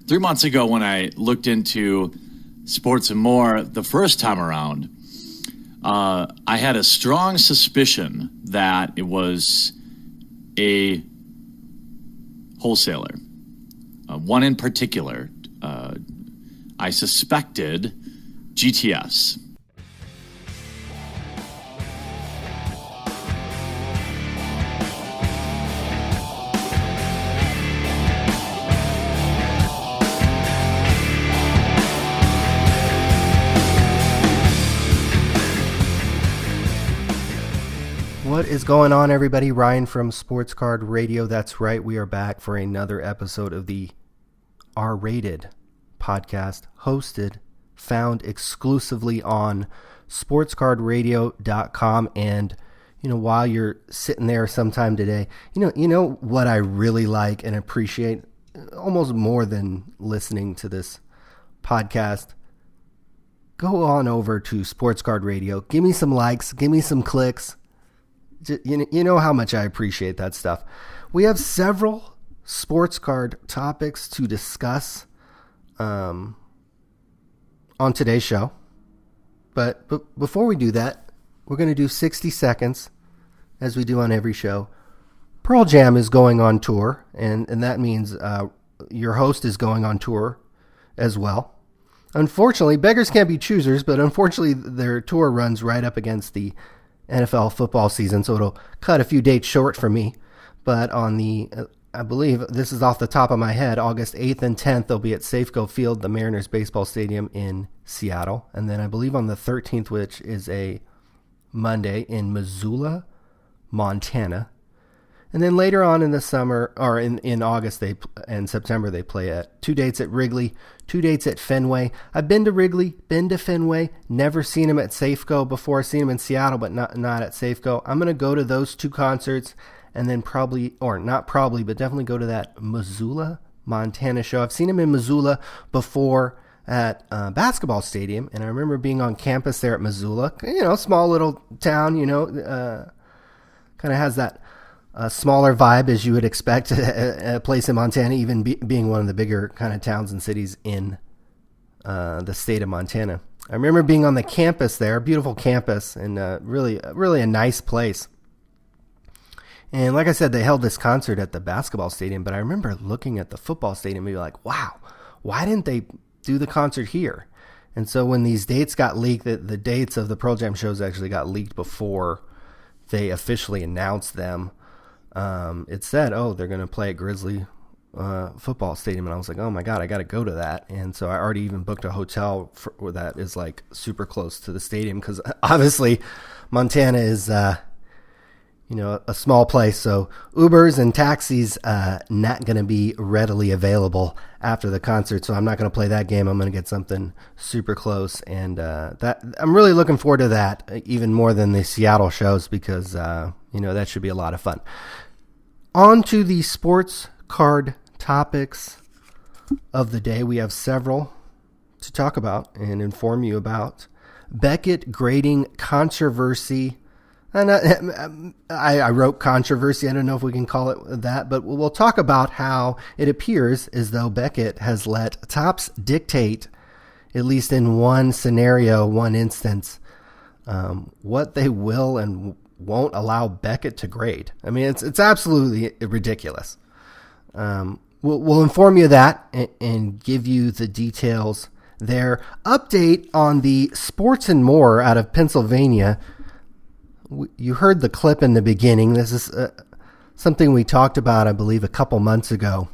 3 months ago when I looked into Sports and More the first time around, I had a strong suspicion that it was a wholesaler. One in particular, I suspected GTS. What is going on, everybody? Ryan from Sports Card Radio. That's right. We are back for another episode of the R-Rated podcast, found exclusively on sportscardradio.com. And, while you're sitting there sometime today, you know what I really like and appreciate almost more than listening to this podcast? Go on over to Sports Card Radio. Give me some likes. Give me some clicks. You know how much I appreciate that stuff. We have several sports card topics to discuss on today's show. But before we do that, we're going to do 60 seconds, as we do on every show. Pearl Jam is going on tour, and that means your host is going on tour as well. Unfortunately, beggars can't be choosers, but unfortunately their tour runs right up against the NFL football season, so it'll cut a few dates short for me. But on the, I believe, this is off the top of my head, August 8th and 10th, they'll be at Safeco Field, the Mariners baseball stadium in Seattle. And then I believe on the 13th, which is a Monday, in Missoula, Montana. And then later on in the summer, or in August and September, they play at 2 dates at Wrigley, 2 dates at Fenway. I've been to Wrigley, been to Fenway, never seen them at Safeco before. I've seen them in Seattle, but not at Safeco. I'm going to go to those 2 concerts and then definitely go to that Missoula, Montana show. I've seen them in Missoula before at basketball stadium, and I remember being on campus there at Missoula. Small little town, kind of has that smaller vibe as you would expect a place in Montana, even being one of the bigger kind of towns and cities in the state of Montana. I remember being on the campus there, beautiful campus, and really a nice place. And like I said, they held this concert at the basketball stadium, but I remember looking at the football stadium and be like, wow, why didn't they do the concert here? And so when these dates got leaked, the dates of the Pearl Jam shows actually got leaked before they officially announced them. It said, they're going to play at Grizzly football stadium. And I was like, oh my God, I got to go to that. And so I already even booked a hotel that is like super close to the stadium, because obviously Montana is, a small place. So Ubers and taxis, not going to be readily available after the concert. So I'm not going to play that game. I'm going to get something super close. And, that I'm really looking forward to that even more than the Seattle shows, because, that should be a lot of fun. On to the sports card topics of the day. We have several to talk about and inform you about. Beckett grading controversy. And I wrote controversy. I don't know if we can call it that, but we'll talk about how it appears as though Beckett has let Topps dictate, at least in one scenario, one instance, what they will and won't allow Beckett to grade. I mean, it's absolutely ridiculous. We'll inform you of that and give you the details there. Update on the Sports and More out of Pennsylvania. You heard the clip in the beginning. This is something we talked about, I believe, a couple months ago.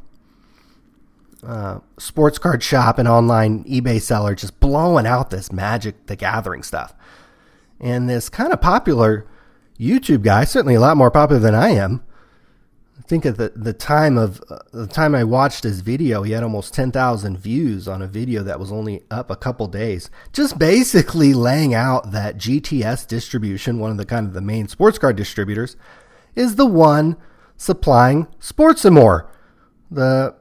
Sports card shop and online eBay seller just blowing out this Magic the Gathering stuff. And this kind of popular YouTube guy, certainly a lot more popular than I am. I think at the time I watched his video, he had almost 10,000 views on a video that was only up a couple days, just basically laying out that GTS distribution, one of the main sports card distributors, is the one supplying Sports and More, the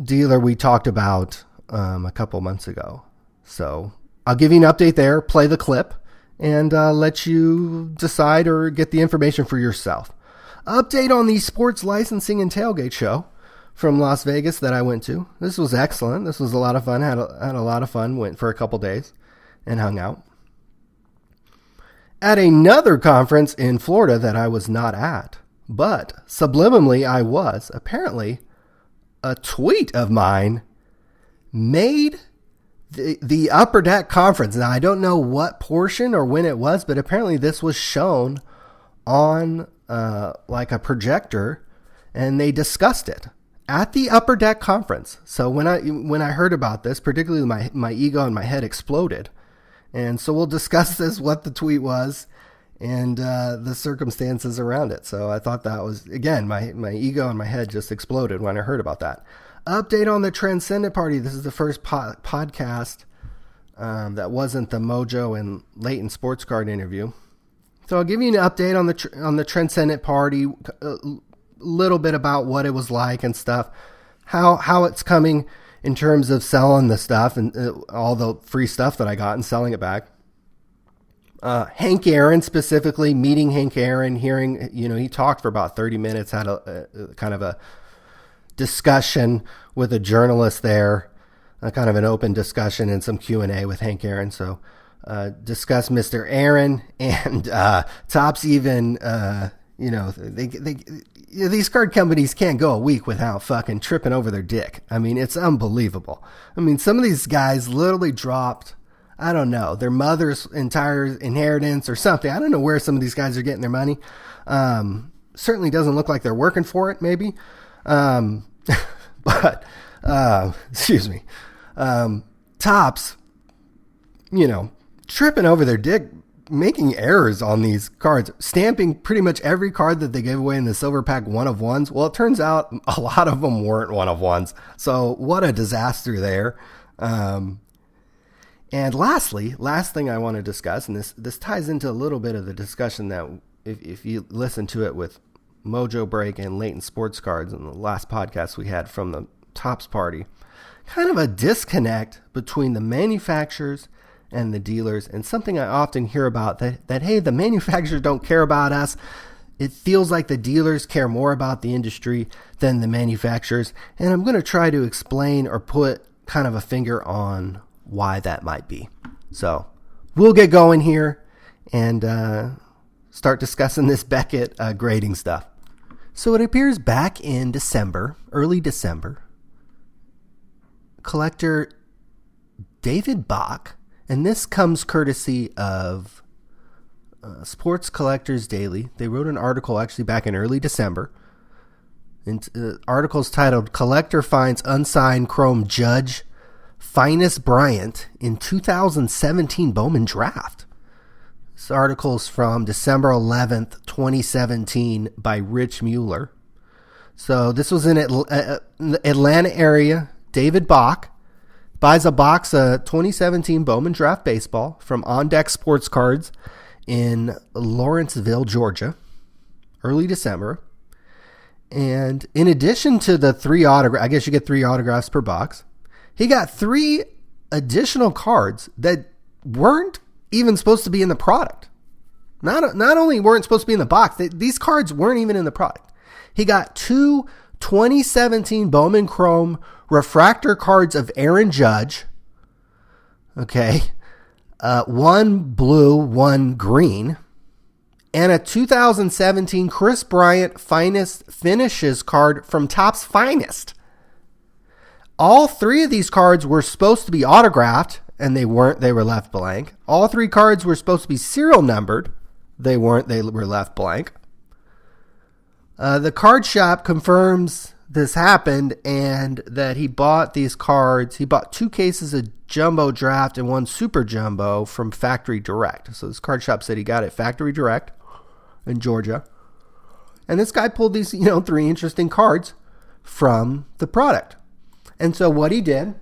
dealer we talked about a couple months ago. So I'll give you an update there, play the clip, and let you decide or get the information for yourself. Update on the Sports Licensing and Tailgate Show from Las Vegas that I went to. This was excellent. This was a lot of fun. Had a lot of fun. Went for a couple days and hung out. At another conference in Florida that I was not at, but subliminally I was. Apparently, a tweet of mine made the Upper Deck conference. Now, I don't know what portion or when it was, but apparently this was shown on like a projector, and they discussed it at the Upper Deck conference. So when I heard about this, particularly my ego and my head exploded. And so we'll discuss this, what the tweet was, and the circumstances around it. So I thought that was, again, my ego and my head just exploded when I heard about that. Update on the Transcendent Party. This is the first podcast that wasn't the Mojo and Leighton Sports Card interview. So I'll give you an update on the Transcendent Party, a little bit about what it was like and stuff, how it's coming in terms of selling the stuff and all the free stuff that I got and selling it back. Hank Aaron, specifically meeting Hank Aaron, hearing, he talked for about 30 minutes, had a kind of a discussion with a journalist there, kind of an open discussion and some Q&A with Hank Aaron. So discuss Mr. Aaron and Topps even, these card companies can't go a week without fucking tripping over their dick. I mean, it's unbelievable. I mean, some of these guys literally dropped, I don't know, their mother's entire inheritance or something. I don't know where some of these guys are getting their money. Certainly doesn't look like they're working for it, maybe. But excuse me. Topps, tripping over their dick, making errors on these cards, stamping pretty much every card that they gave away in the silver pack one of ones. Well, it turns out a lot of them weren't one of ones. So what a disaster there. And lastly, last thing I want to discuss, and this ties into a little bit of the discussion that if you listen to it with Mojo Break and Leighton Sports Cards in the last podcast we had from the Topps Party, kind of a disconnect between the manufacturers and the dealers, and something I often hear about that hey, the manufacturers don't care about us. It feels like the dealers care more about the industry than the manufacturers, and I'm going to try to explain or put kind of a finger on why that might be. So we'll get going here and start discussing this Beckett grading stuff. So it appears back in December, early December, collector David Bach, and this comes courtesy of Sports Collectors Daily. They wrote an article actually back in early December. And the article's titled "Collector Finds Unsigned Chrome Judge Finest Bryant in 2017 Bowman Draft." This article's from December 11th, 2017 by Rich Mueller. So this was in the Atlanta area. David Bach buys a box of 2017 Bowman Draft Baseball from On Deck Sports Cards in Lawrenceville, Georgia, early December. And in addition to the 3 autographs, I guess you get 3 autographs per box, he got 3 additional cards that weren't even supposed to be in the product. Not only weren't supposed to be in the box, these cards weren't even in the product. He got 2 2017 Bowman Chrome refractor cards of Aaron Judge. Okay. 1 blue, 1 green. And a 2017 Chris Bryant Finest Finishes card from Topps Finest. All 3 of these cards were supposed to be autographed, and they weren't. They were left blank. All 3 cards were supposed to be serial numbered. They weren't. They were left blank. The card shop confirms this happened and that he bought these cards. He bought 2 cases of Jumbo Draft and 1 Super Jumbo from Factory Direct. So this card shop said he got it Factory Direct in Georgia. And this guy pulled these, 3 interesting cards from the product. And so what he did,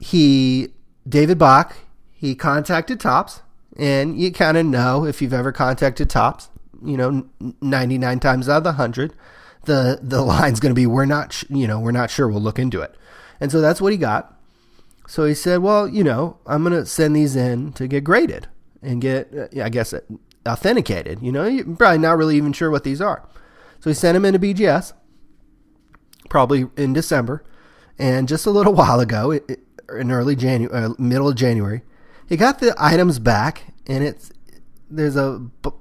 David Bach, he contacted Topps, and you kind of know if you've ever contacted Topps, 99 times out of the 100, the line's going to be, we're not sure, we'll look into it. And so that's what he got. So he said, well, I'm going to send these in to get graded and get, authenticated. You're probably not really even sure what these are. So he sent them into BGS. probably in December, and just a little while ago, in early January, middle of January, he got the items back, and there's a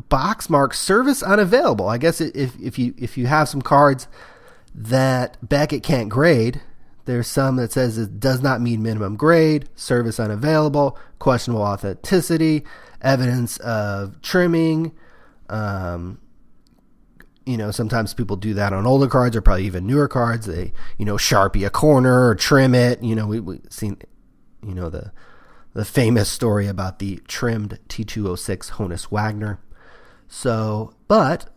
box mark service unavailable. I guess if you have some cards that Beckett can't grade, there's some that says it does not meet minimum grade, service unavailable, questionable authenticity, evidence of trimming. Sometimes people do that on older cards or probably even newer cards. They, Sharpie a corner or trim it. We've seen, the famous story about the trimmed T206 Honus Wagner. So, but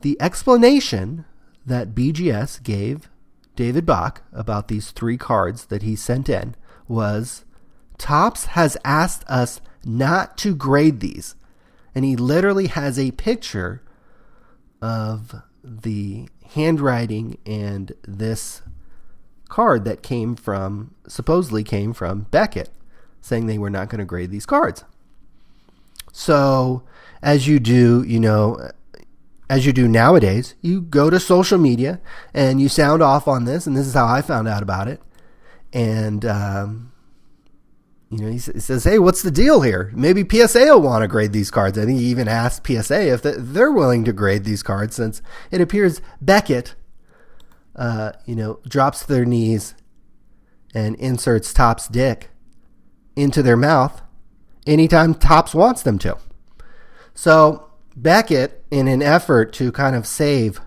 the explanation that BGS gave David Bach about these 3 cards that he sent in was, Topps has asked us not to grade these. And he literally has a picture of the handwriting and this card that supposedly came from Beckett, saying they were not going to grade these cards. So as you do nowadays, you go to social media and you sound off on this, and this is how I found out about it. And he says, hey, what's the deal here? Maybe PSA will want to grade these cards. I think he even asked PSA if they're willing to grade these cards, since it appears Beckett, drops to their knees and inserts Topps' dick into their mouth anytime Topps wants them to. So Beckett, in an effort to kind of save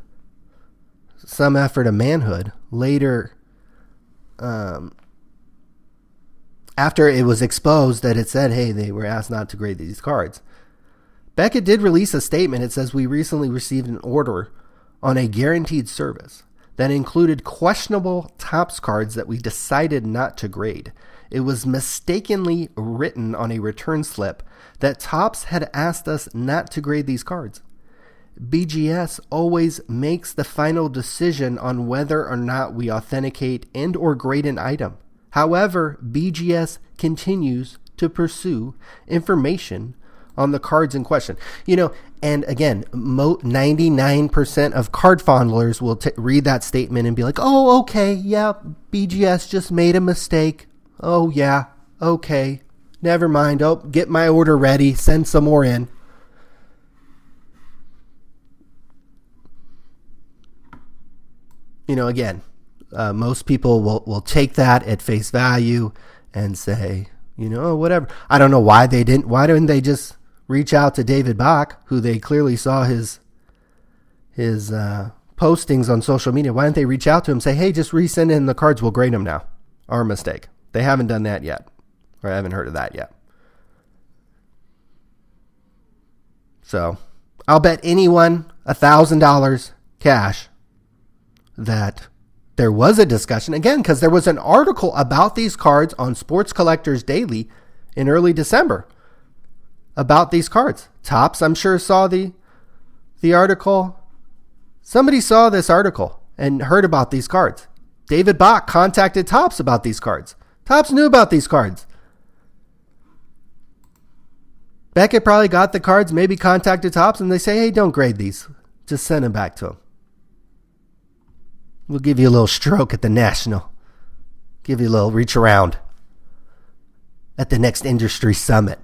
some effort of manhood, later, after it was exposed that it said, hey, they were asked not to grade these cards, Beckett did release a statement. It says, we recently received an order on a guaranteed service that included questionable Topps cards that we decided not to grade. It was mistakenly written on a return slip that Topps had asked us not to grade these cards. BGS always makes the final decision on whether or not we authenticate and or grade an item. However, BGS continues to pursue information on the cards in question. And again, 99% of card fondlers will read that statement and be like, oh, okay, yeah, BGS just made a mistake. Oh, yeah, okay, never mind. Oh, get my order ready, send some more in. Again, most people will take that at face value and say, whatever. I don't know why they didn't. Why didn't they just reach out to David Bach, who they clearly saw his postings on social media? Why didn't they reach out to him and say, hey, just resend in the cards, we'll grade them now? Our mistake. They haven't done that yet, or I haven't heard of that yet. So I'll bet anyone $1,000 cash that there was a discussion, again, because there was an article about these cards on Sports Collectors Daily in early December about these cards. Topps, I'm sure, saw the article. Somebody saw this article and heard about these cards. David Bach contacted Topps about these cards. Topps knew about these cards. Beckett probably got the cards, maybe contacted Topps, and they say, hey, don't grade these. Just send them back to him. We'll give you a little stroke at the National. Give you a little reach around at the next industry summit.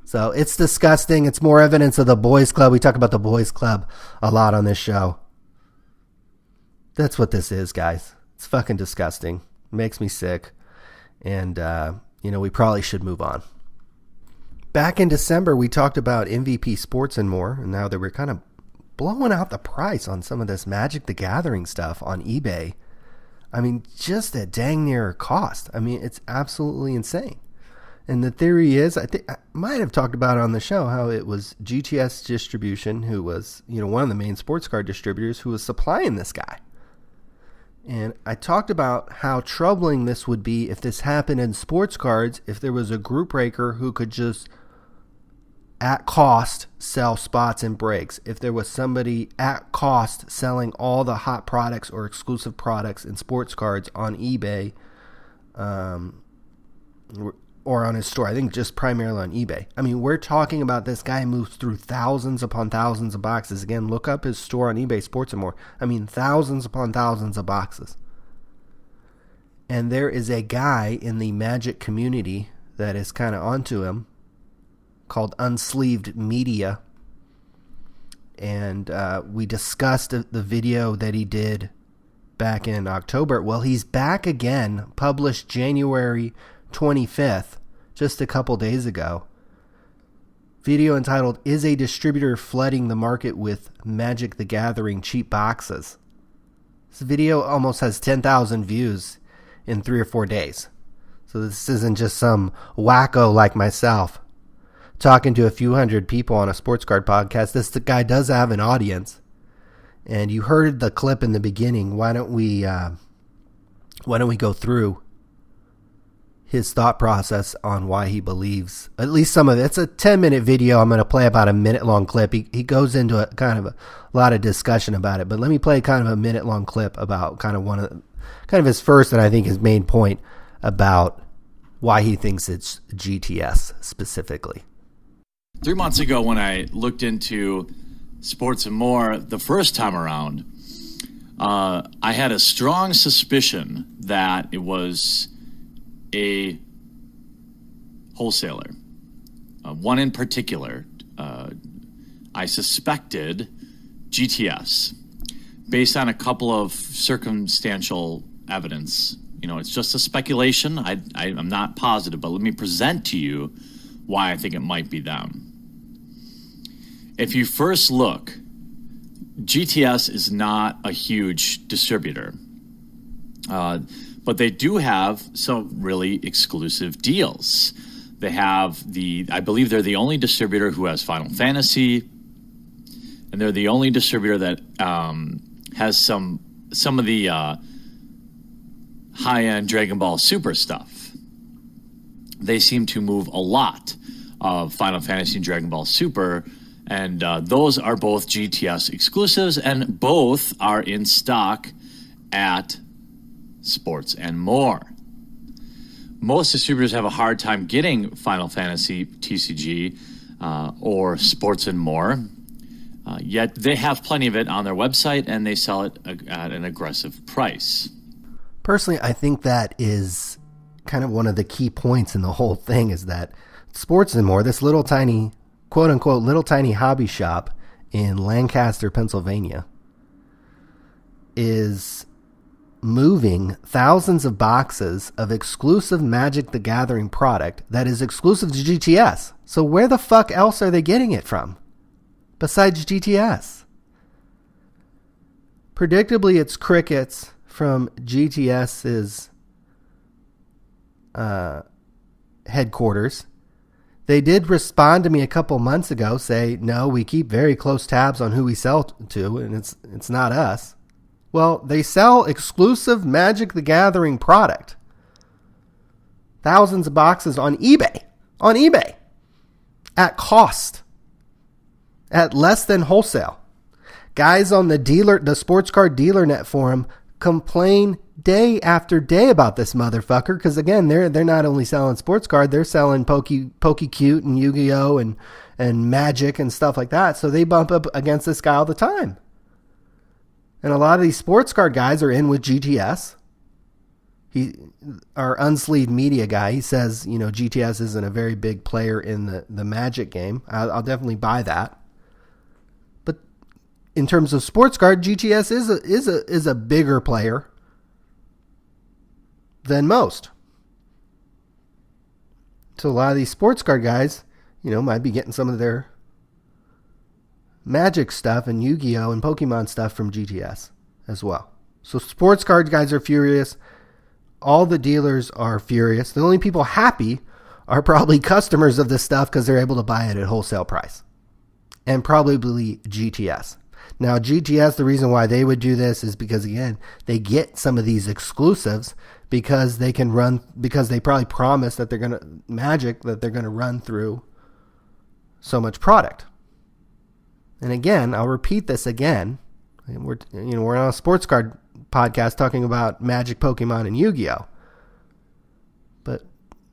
So it's disgusting. It's more evidence of the boys club. We talk about the boys club a lot on this show. That's what this is, guys. It's fucking disgusting. It makes me sick. And, we probably should move on. Back in December, we talked about MVP Sports and more, and now that we're kind of blowing out the price on some of this Magic the Gathering stuff on eBay. I mean, just at dang near cost. I mean, it's absolutely insane. And the theory is, I think I might have talked about it on the show, how it was GTS Distribution, who was, one of the main sports card distributors, who was supplying this guy. And I talked about how troubling this would be if this happened in sports cards, if there was a group breaker who could just at cost sell spots and breaks. If there was somebody at cost selling all the hot products or exclusive products in sports cards on eBay, or on his store. I think just primarily on eBay. I mean, we're talking about this guy moves through thousands upon thousands of boxes. Again, look up his store on eBay, Sports and More. I mean, thousands upon thousands of boxes. And there is a guy in the Magic community that is kind of onto him called Unsleeved Media. And we discussed the video that he did back in October. Well, he's back again, published January 25th, just a couple days ago. Video entitled, "Is a Distributor Flooding the Market with Magic the Gathering Cheap Boxes?" This video almost has 10,000 views in 3 or 4 days. So this isn't just some wacko like myself talking to a few hundred people on a sports card podcast. This guy does have an audience. And you heard the clip in the beginning. Why don't we go through his thought process on why he believes, at least some of it. It's a 10-minute video. I'm going to play about a minute-long clip. He goes into a lot of discussion about it, but let me play kind of a minute-long clip about kind of his first and I think his main point about why he thinks it's GTS specifically. 3 months ago, when I looked into Sports and More the first time around, I had a strong suspicion that it was a wholesaler. One in particular, I suspected GTS based on a couple of circumstantial evidence. You know, it's just a speculation. I'm not positive, but let me present to you why I think it might be them. If you first look, GTS is not a huge distributor, but they do have some really exclusive deals. They have I believe they're the only distributor who has Final Fantasy, and they're the only distributor that has some of the high-end Dragon Ball Super stuff. They seem to move a lot of Final Fantasy and Dragon Ball Super, and those are both GTS exclusives, and both are in stock at Sports and More. Most distributors have a hard time getting Final Fantasy TCG or Sports and More, yet they have plenty of it on their website, and they sell it at an aggressive price. Personally, I think that is kind of one of the key points in the whole thing, is that Sports and More, this little tiny, quote unquote, little tiny hobby shop in Lancaster, Pennsylvania, is moving thousands of boxes of exclusive Magic the Gathering product that is exclusive to GTS. So where the fuck else are they getting it from besides GTS? Predictably, it's crickets from GTS's headquarters. They did respond to me a couple months ago, say, no, we keep very close tabs on who we sell to, and it's not us. Well, they sell exclusive Magic the Gathering product. Thousands of boxes on eBay. On eBay. At cost. At less than wholesale. Guys on the sports card dealer net forum complain day after day about this motherfucker, because again, they're not only selling sports card, they're selling Pokecute and Yu-Gi-Oh and Magic and stuff like that. So they bump up against this guy all the time. And a lot of these sports card guys are in with GTS. Our Unsleeved Media guy, he says, GTS isn't a very big player in the Magic game. I'll definitely buy that. But in terms of sports card, GTS is a bigger player than most. So a lot of these sports card guys, might be getting some of their Magic stuff and Yu-Gi-Oh and Pokemon stuff from GTS as well. So sports card guys are furious. All the dealers are furious. The only people happy are probably customers of this stuff because they're able to buy it at wholesale price. And probably GTS. Now GTS, the reason why they would do this is because, again, they get some of these exclusives because they probably promise that they're going to run through so much product. And again, I'll repeat this again. We're on a sports card podcast talking about Magic, Pokemon, and Yu-Gi-Oh. But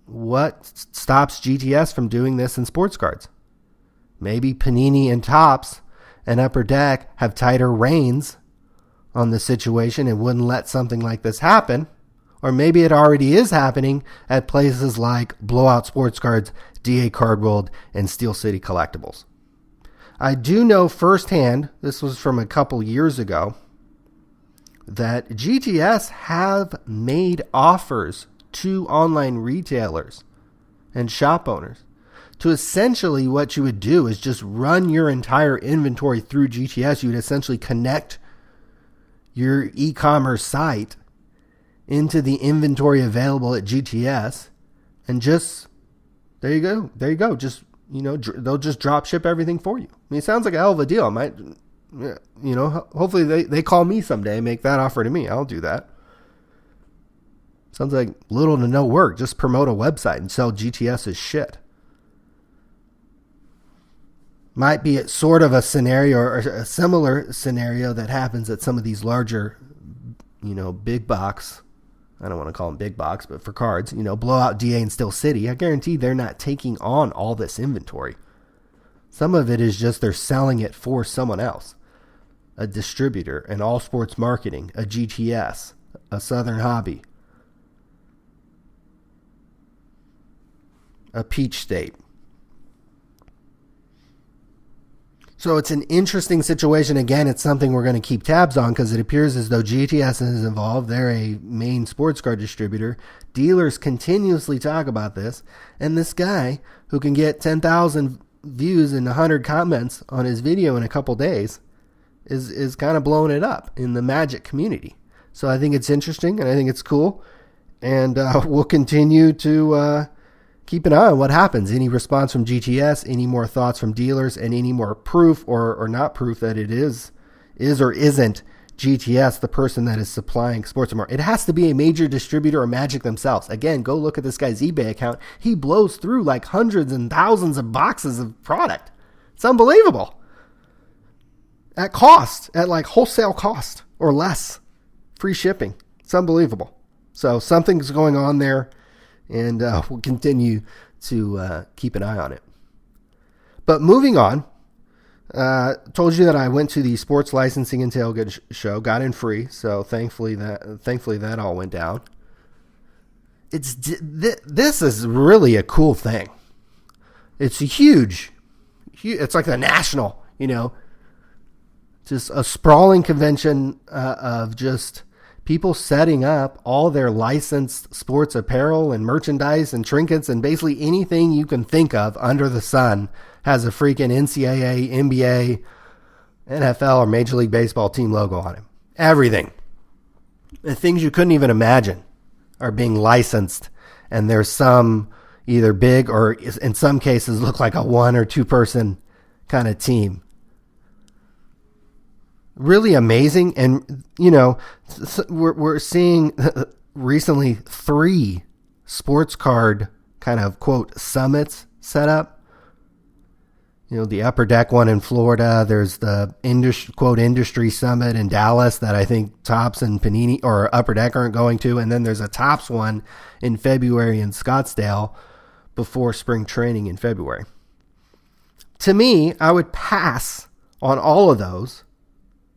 what stops GTS from doing this in sports cards? Maybe Panini and Topps and Upper Deck have tighter reins on the situation and wouldn't let something like this happen. Or maybe it already is happening at places like Blowout Sports Cards, DA Card World, and Steel City Collectibles. I do know firsthand, this was from a couple years ago, that GTS have made offers to online retailers and shop owners to essentially what you would do is just run your entire inventory through GTS. You would essentially connect your e-commerce site into the inventory available at GTS and just, there you go. Just, they'll just drop ship everything for you. I mean, it sounds like a hell of a deal. I might, hopefully they call me someday and make that offer to me. I'll do that. Sounds like little to no work. Just promote a website and sell GTS's shit. Might be sort of a scenario or a similar scenario that happens at some of these larger, big box. I don't want to call them big box, but for cards, Blowout, DA, and Steel City. I guarantee they're not taking on all this inventory. Some of it is just they're selling it for someone else. A distributor, an All Sports Marketing, a GTS, a Southern Hobby, a Peach State. So it's an interesting situation. Again, it's something we're going to keep tabs on because it appears as though GTS is involved. They're a main sports card distributor. Dealers continuously talk about this. And this guy who can get 10,000 views and 100 comments on his video in a couple days is kind of blowing it up in the Magic community. So I think it's interesting and I think it's cool. And we'll continue to keep an eye on what happens. Any response from GTS, any more thoughts from dealers, and any more proof or not proof that it is or isn't GTS, the person that is supplying sports and more. It has to be a major distributor or Magic themselves. Again, go look at this guy's eBay account. He blows through like hundreds and thousands of boxes of product. It's unbelievable. At cost, at like wholesale cost or less. Free shipping. It's unbelievable. So something's going on there. And we'll continue to keep an eye on it. But moving on, told you that I went to the Sports Licensing and Tailgate Show, got in free. So thankfully that all went down. This is really a cool thing. It's huge. It's like the national, just a sprawling convention of just people setting up all their licensed sports apparel and merchandise and trinkets and basically anything you can think of under the sun has a freaking NCAA, NBA, NFL, or Major League Baseball team logo on it. Everything. The things you couldn't even imagine are being licensed, and there's some either big or in some cases look like a 1 or 2 person kind of team. Really amazing. And, we're seeing recently 3 sports card kind of, quote, summits set up. The Upper Deck one in Florida. There's the quote industry summit in Dallas that I think Topps and Panini or Upper Deck aren't going to. And then there's a Topps one in February in Scottsdale before spring training in February. To me, I would pass on all of those.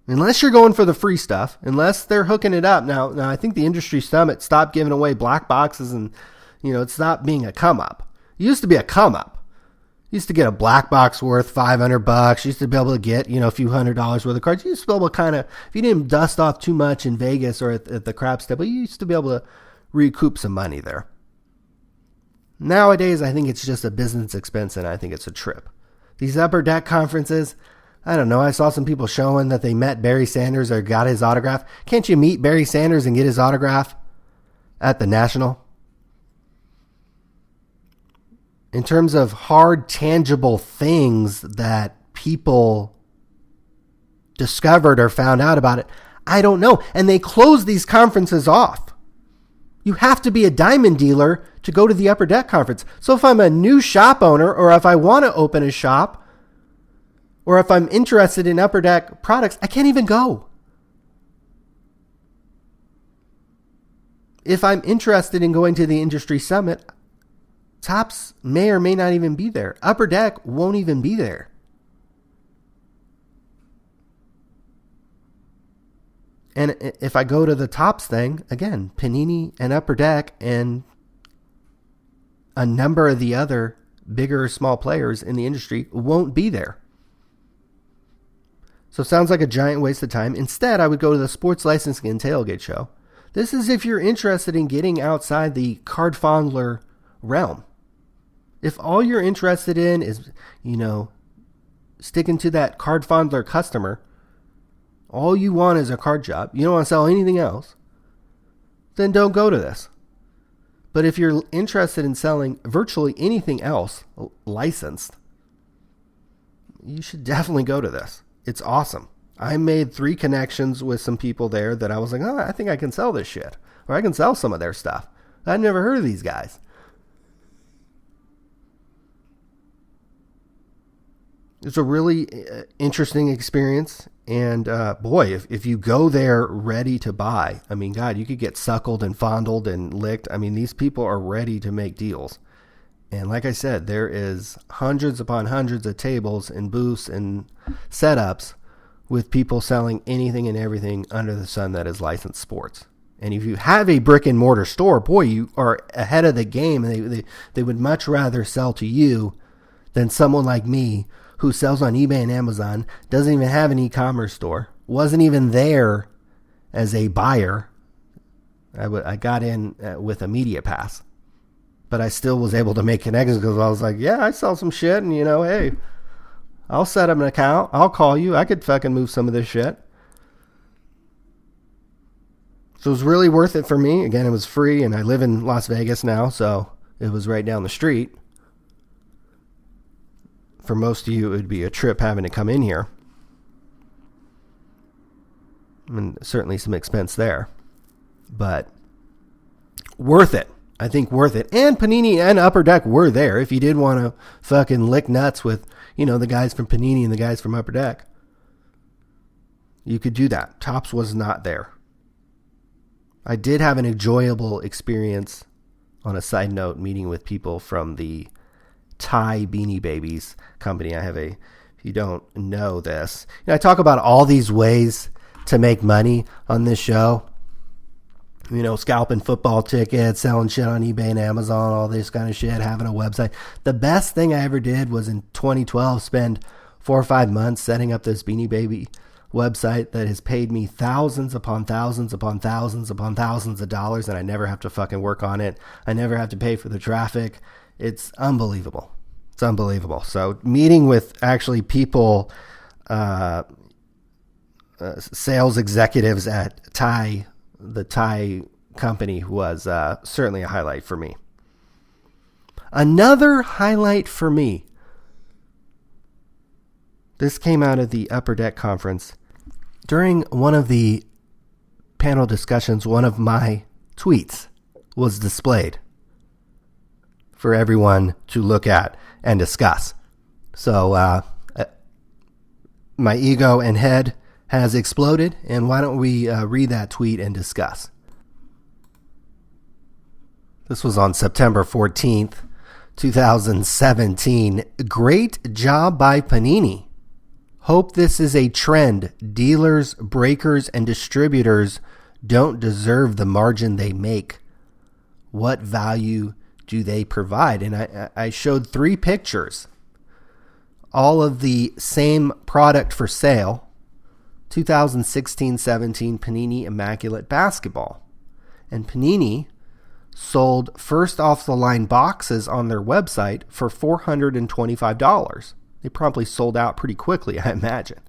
Unless you're going for the free stuff, unless they're hooking it up. Now I think the industry summit stopped giving away black boxes and, it stopped being a come up. It used to be a come up. You used to get a black box worth $500. You used to be able to get, a few $100 worth of cards. You used to be able to kind of, if you didn't dust off too much in Vegas or at the craps table, you used to be able to recoup some money there. Nowadays, I think it's just a business expense and I think it's a trip. These Upper Deck conferences, I don't know. I saw some people showing that they met Barry Sanders or got his autograph. Can't you meet Barry Sanders and get his autograph at the National? In terms of hard, tangible things that people discovered or found out about it, I don't know. And they close these conferences off. You have to be a diamond dealer to go to the Upper Deck conference. So if I'm a new shop owner or if I want to open a shop, or if I'm interested in Upper Deck products, I can't even go. If I'm interested in going to the industry summit, Tops may or may not even be there. Upper Deck won't even be there. And if I go to the Tops thing, again, Panini and Upper Deck and a number of the other bigger or small players in the industry won't be there. So it sounds like a giant waste of time. Instead, I would go to the Sports Licensing and Tailgate Show. This is if you're interested in getting outside the card fondler realm. If all you're interested in is, sticking to that card fondler customer, all you want is a card shop, you don't want to sell anything else, then don't go to this. But if you're interested in selling virtually anything else licensed, you should definitely go to this. It's awesome. I made 3 connections with some people there that I was like, I think I can sell this shit. Or I can sell some of their stuff. I'd never heard of these guys. It's a really interesting experience. And boy, if you go there ready to buy, I mean, God, you could get suckled and fondled and licked. I mean, these people are ready to make deals. And like I said, there is hundreds upon hundreds of tables and booths and setups with people selling anything and everything under the sun that is licensed sports. And if you have a brick and mortar store, boy, you are ahead of the game. And they would much rather sell to you than someone like me who sells on eBay and Amazon, doesn't even have an e-commerce store, wasn't even there as a buyer. I got in with a media pass, but I still was able to make connections because I was like, yeah, I sell some shit, and hey, I'll set up an account. I'll call you. I could fucking move some of this shit. So it was really worth it for me. Again, it was free, and I live in Las Vegas now, so it was right down the street. For most of you, it would be a trip having to come in here. And certainly some expense there. But worth it. I think worth it. And Panini and Upper Deck were there. If you did want to fucking lick nuts with, the guys from Panini and the guys from Upper Deck, you could do that. Topps was not there. I did have an enjoyable experience, on a side note, meeting with people from the Thai Beanie Babies company. If you don't know this, I talk about all these ways to make money on this show. Scalping football tickets, selling shit on eBay and Amazon, all this kind of shit, having a website. The best thing I ever did was in 2012 spend 4 or 5 months setting up this Beanie Baby website that has paid me thousands upon thousands upon thousands upon thousands of dollars, and I never have to fucking work on it. I never have to pay for the traffic. It's unbelievable. It's unbelievable. So meeting with actually people, sales executives at the Thai company was certainly a highlight for me. Another highlight for me. This came out of the Upper Deck conference. During one of the panel discussions, one of my tweets was displayed for everyone to look at and discuss. So my ego and head has exploded, and why don't we read that tweet and discuss? This was on September 14th, 2017. Great job by Panini. Hope this is a trend. Dealers, breakers, and distributors don't deserve the margin they make. What value do they provide? And I showed 3 pictures, all of the same product for sale. 2016-17 Panini Immaculate Basketball. And Panini sold first off the line boxes on their website for $425. They promptly sold out pretty quickly, I imagine.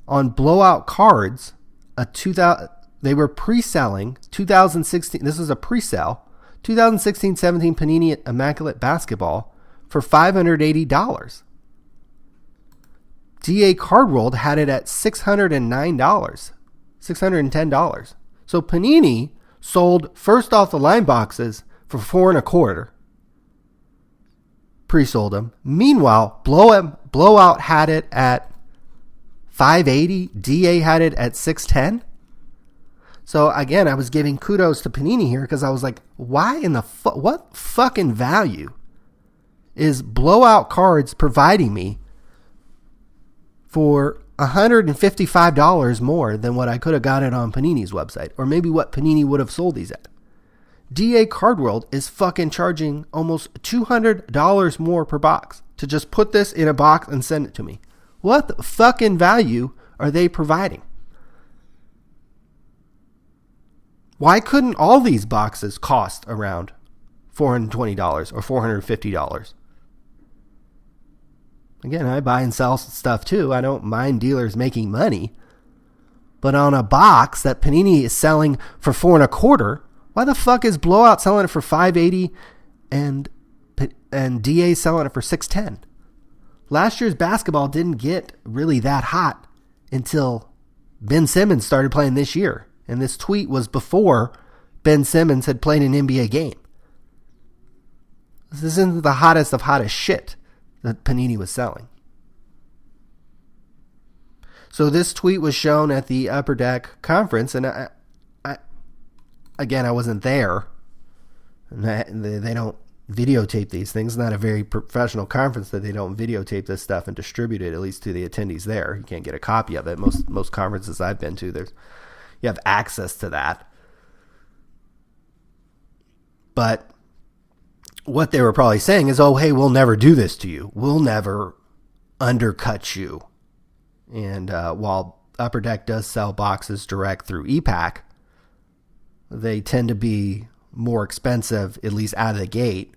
On blowout cards, they were pre-selling 2016. This is a pre-sale. 2016-17 Panini Immaculate Basketball for $580. DA Card World had it at $609, $610. So Panini sold first off the line boxes for $425. Pre-sold them. Meanwhile, Blowout had it at $580. DA had it at $610. So again, I was giving kudos to Panini here because I was like, why in the what fucking value is Blowout Cards providing me for $155 more than what I could have got it on Panini's website, or maybe what Panini would have sold these at? DA Card World is fucking charging almost $200 more per box to just put this in a box and send it to me. What the fucking value are they providing? Why couldn't all these boxes cost around $420 or $450? Again, I buy and sell stuff too. I don't mind dealers making money. But on a box that Panini is selling for $4.25, why the fuck is Blowout selling it for $5.80 and DA selling it for $6.10? Last year's basketball didn't get really that hot until Ben Simmons started playing this year. And this tweet was before Ben Simmons had played an NBA game. This isn't the hottest of hottest shit that Panini was selling. So this tweet was shown at the Upper Deck conference, and I wasn't there. And they don't videotape these things. It's not a very professional conference that they don't videotape this stuff and distribute it, at least to the attendees there. You can't get a copy of it. Most conferences I've been to, you have access to that. But what they were probably saying is, oh, hey, we'll never do this to you. We'll never undercut you. And while Upper Deck does sell boxes direct through ePack, they tend to be more expensive, at least out of the gate,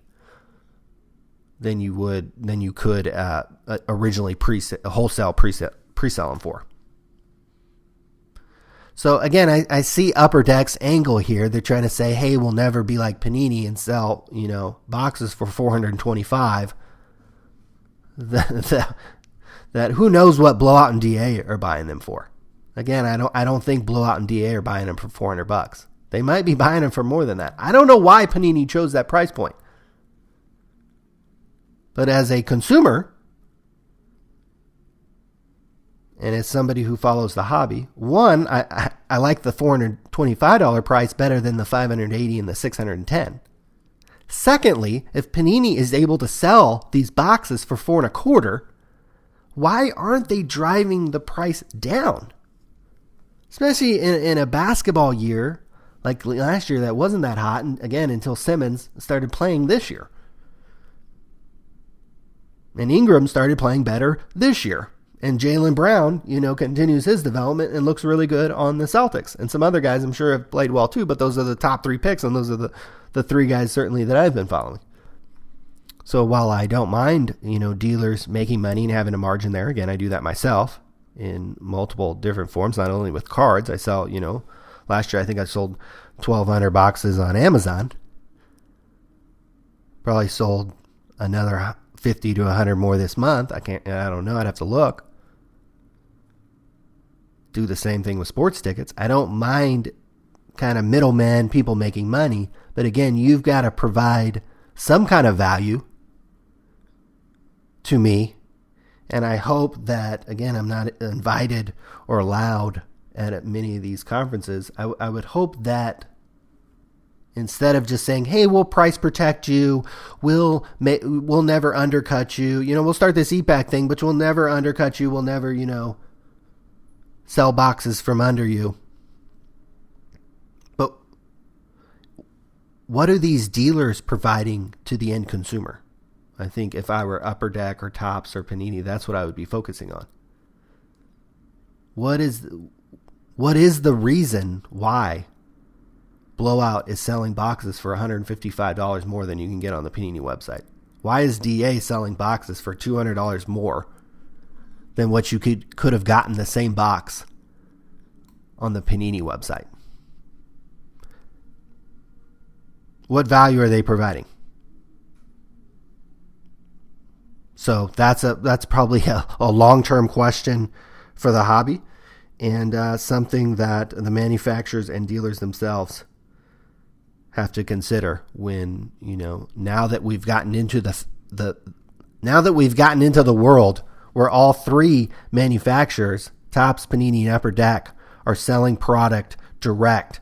than you could originally wholesale pre-sell them for. So again, I see Upper Deck's angle here. They're trying to say, hey, we'll never be like Panini and sell, boxes for $425. That who knows what Blowout and DA are buying them for. Again, I don't think Blowout and DA are buying them for $400. They might be buying them for more than that. I don't know why Panini chose that price point. But as a consumer, and as somebody who follows the hobby, one, I like the $425 price better than the $580 and the $610. Secondly, if Panini is able to sell these boxes for $4.25, why aren't they driving the price down? Especially in a basketball year like last year that wasn't that hot, and again, until Simmons started playing this year. And Ingram started playing better this year. And Jaylen Brown, continues his development and looks really good on the Celtics. And some other guys I'm sure have played well too, but those are the top 3 picks, and those are the 3 guys certainly that I've been following. So while I don't mind, dealers making money and having a margin there, again, I do that myself in multiple different forms, not only with cards. I sell, last year I think I sold 1,200 boxes on Amazon. Probably sold another 50 to 100 more this month. I don't know. I'd have to look. Do the same thing with sports tickets. I don't mind kind of middlemen, people making money. But again, you've got to provide some kind of value to me. And I hope that, again, I'm not invited or allowed at many of these conferences. I would hope that instead of just saying, hey, we'll price protect you, we'll never undercut you, we'll start this ePack thing, but we'll never undercut you, we'll never, sell boxes from under you. But what are these dealers providing to the end consumer? I think if I were Upper Deck or Topps or Panini, that's what I would be focusing on. What is the reason why Blowout is selling boxes for $155 more than you can get on the Panini website? Why is DA selling boxes for $200 more than what you could have gotten the same box on the Panini website? What value are they providing? So that's probably a long-term question for the hobby, and something that the manufacturers and dealers themselves have to consider when, now that we've gotten into the world where all 3 manufacturers, Topps, Panini, and Upper Deck, are selling product direct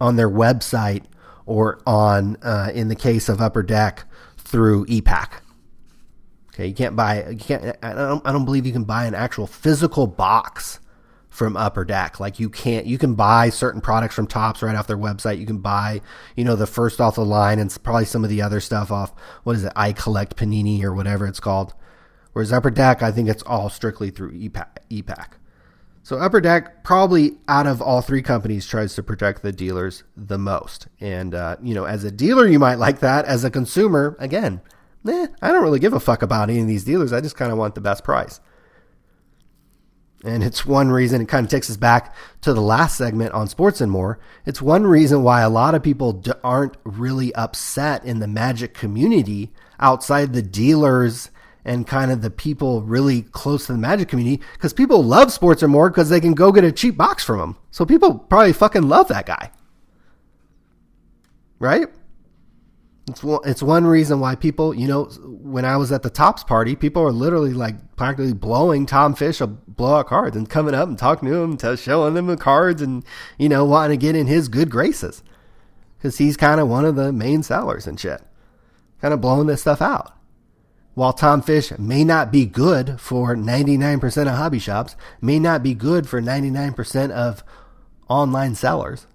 on their website or on, in the case of Upper Deck, through ePack. Okay, I don't believe you can buy an actual physical box from Upper Deck. Like you can buy certain products from Topps right off their website. You can buy, the first off the line and probably some of the other stuff off, what is it, I Collect Panini or whatever it's called. Whereas Upper Deck, I think it's all strictly through ePack. So Upper Deck probably out of all three companies tries to protect the dealers the most. And, as a dealer, you might like that. As a consumer, again, I don't really give a fuck about any of these dealers. I just kind of want the best price. And it's one reason, it kind of takes us back to the last segment on Sports and More. It's one reason why a lot of people aren't really upset in the Magic community outside the dealers and kind of the people really close to the Magic community, because people love Sports and More because they can go get a cheap box from him. So people probably fucking love that guy. Right? It's one reason why people, when I was at the Topps party, people are literally like practically blowing Tom Fish a blowout cards and coming up and talking to him, showing them the cards and, wanting to get in his good graces. Because he's kind of one of the main sellers and shit. Kind of blowing this stuff out. While Tom Fish may not be good for 99% of hobby shops, may not be good for 99% of online sellers,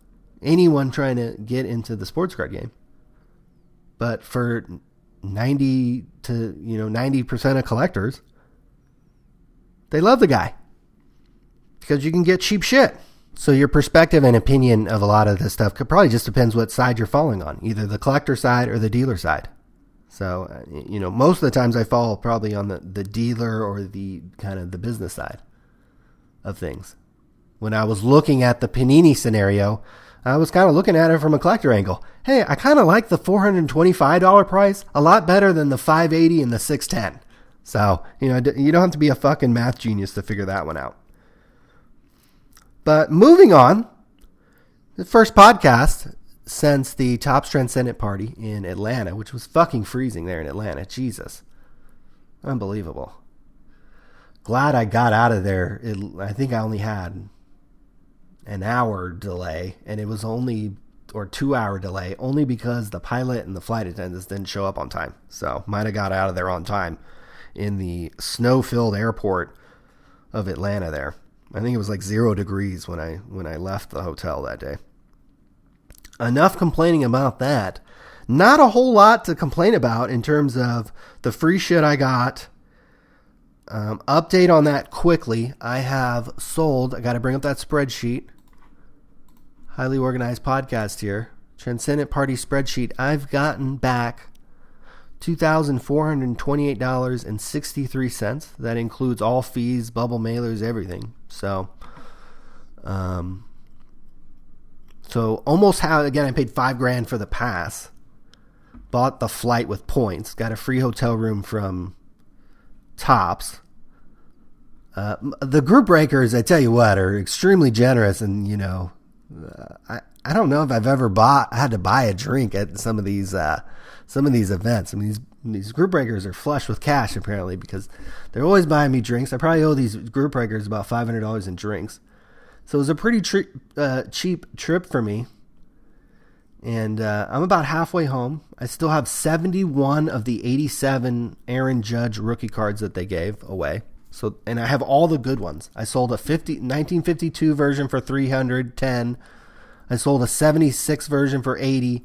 anyone trying to get into the sports card game. But for 90% of collectors, they love the guy because you can get cheap shit. So your perspective and opinion of a lot of this stuff probably just depends what side you're falling on, either the collector side or the dealer side. So, most of the times I fall probably on the dealer or the kind of the business side of things. When I was looking at the Panini scenario, I was kind of looking at it from a collector angle. Hey, I kind of like the $425 price a lot better than the $580 and the $610. So, you don't have to be a fucking math genius to figure that one out. But moving on, the first podcast since the Topps Transcendent Party in Atlanta, which was fucking freezing there in Atlanta. Jesus. Unbelievable. Glad I got out of there. I think I only had an hour delay, and it was only, or 2-hour delay, only because the pilot and the flight attendants didn't show up on time. So might have got out of there on time in the snow-filled airport of Atlanta there. I think it was like 0 degrees when I left the hotel that day. Enough complaining about that. Not a whole lot to complain about in terms of the free shit I got. Update on that quickly. I have sold, I got to bring up that spreadsheet. Highly organized podcast here. Transcendent Party spreadsheet. I've gotten back $2,428.63. That includes all fees, bubble mailers, everything. So almost how, again, I paid $5,000 for the pass. Bought the flight with points. Got a free hotel room from Topps. The group breakers, I tell you what, are extremely generous, and I don't know if I've ever had to buy a drink at some of these events. I mean, these group breakers are flush with cash apparently because they're always buying me drinks. I probably owe these group breakers about $500 in drinks. So it was a pretty cheap trip for me. And I'm about halfway home. I still have 71 of the 87 Aaron Judge rookie cards that they gave away. So, and I have all the good ones. I sold a 1952 version for $310. I sold a 76 version for $80.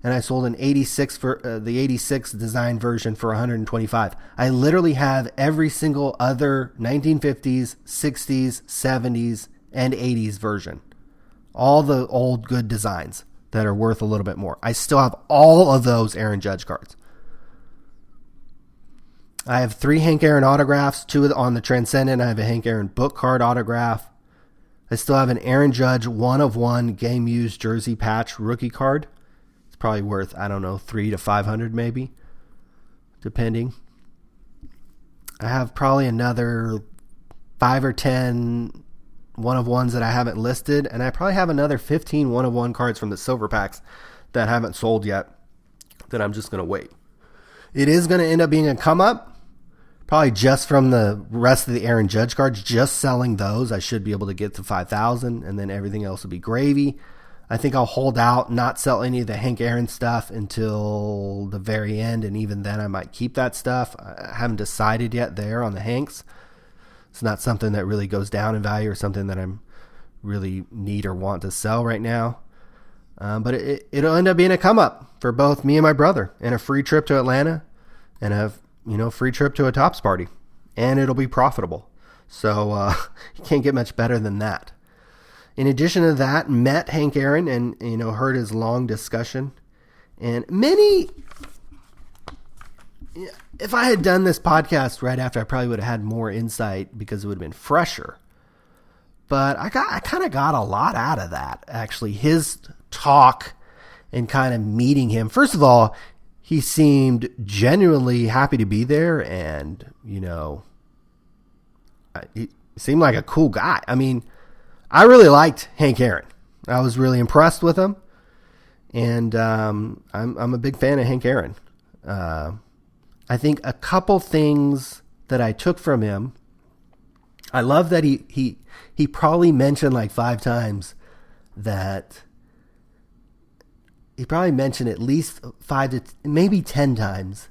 And I sold an 86 for the 86 design version for $125. I literally have every single other 1950s, 60s, 70s, and 80s version. All the old good designs that are worth a little bit more. I still have all of those Aaron Judge cards. I have 3 Hank Aaron autographs, 2 on the Transcendent. I have a Hank Aaron book card autograph. I still have an Aaron Judge 1/1 game used jersey patch rookie card. It's probably worth, I don't know, $300 to $500 maybe, depending. I have probably another 5 or 10 1/1s that I haven't listed, and I probably have another 15 1/1 cards from the silver packs that haven't sold yet that I'm just going to wait. It is going to end up being a come up, probably just from the rest of the Aaron Judge cards. Just selling those, I should be able to get to 5,000, and then everything else will be gravy. I think I'll hold out, not sell any of the Hank Aaron stuff until the very end, and even then I might keep that stuff. I haven't decided yet there on the Hanks. It's not something that really goes down in value or something that I'm really need or want to sell right now. But it'll end up being a come up for both me and my brother, and a free trip to Atlanta and a free trip to a Tops party, and it'll be profitable. So you can't get much better than that. In addition to that, met Hank Aaron and heard his long discussion, and if I had done this podcast right after, I probably would have had more insight because it would have been fresher. But I kind of got a lot out of that, actually. His talk and kind of meeting him. First of all, he seemed genuinely happy to be there, and he seemed like a cool guy. I mean, I really liked Hank Aaron. I was really impressed with him, and I'm a big fan of Hank Aaron. I think a couple things that I took from him. I love that he probably mentioned like 5 times that he probably mentioned at least 5 to maybe 10 times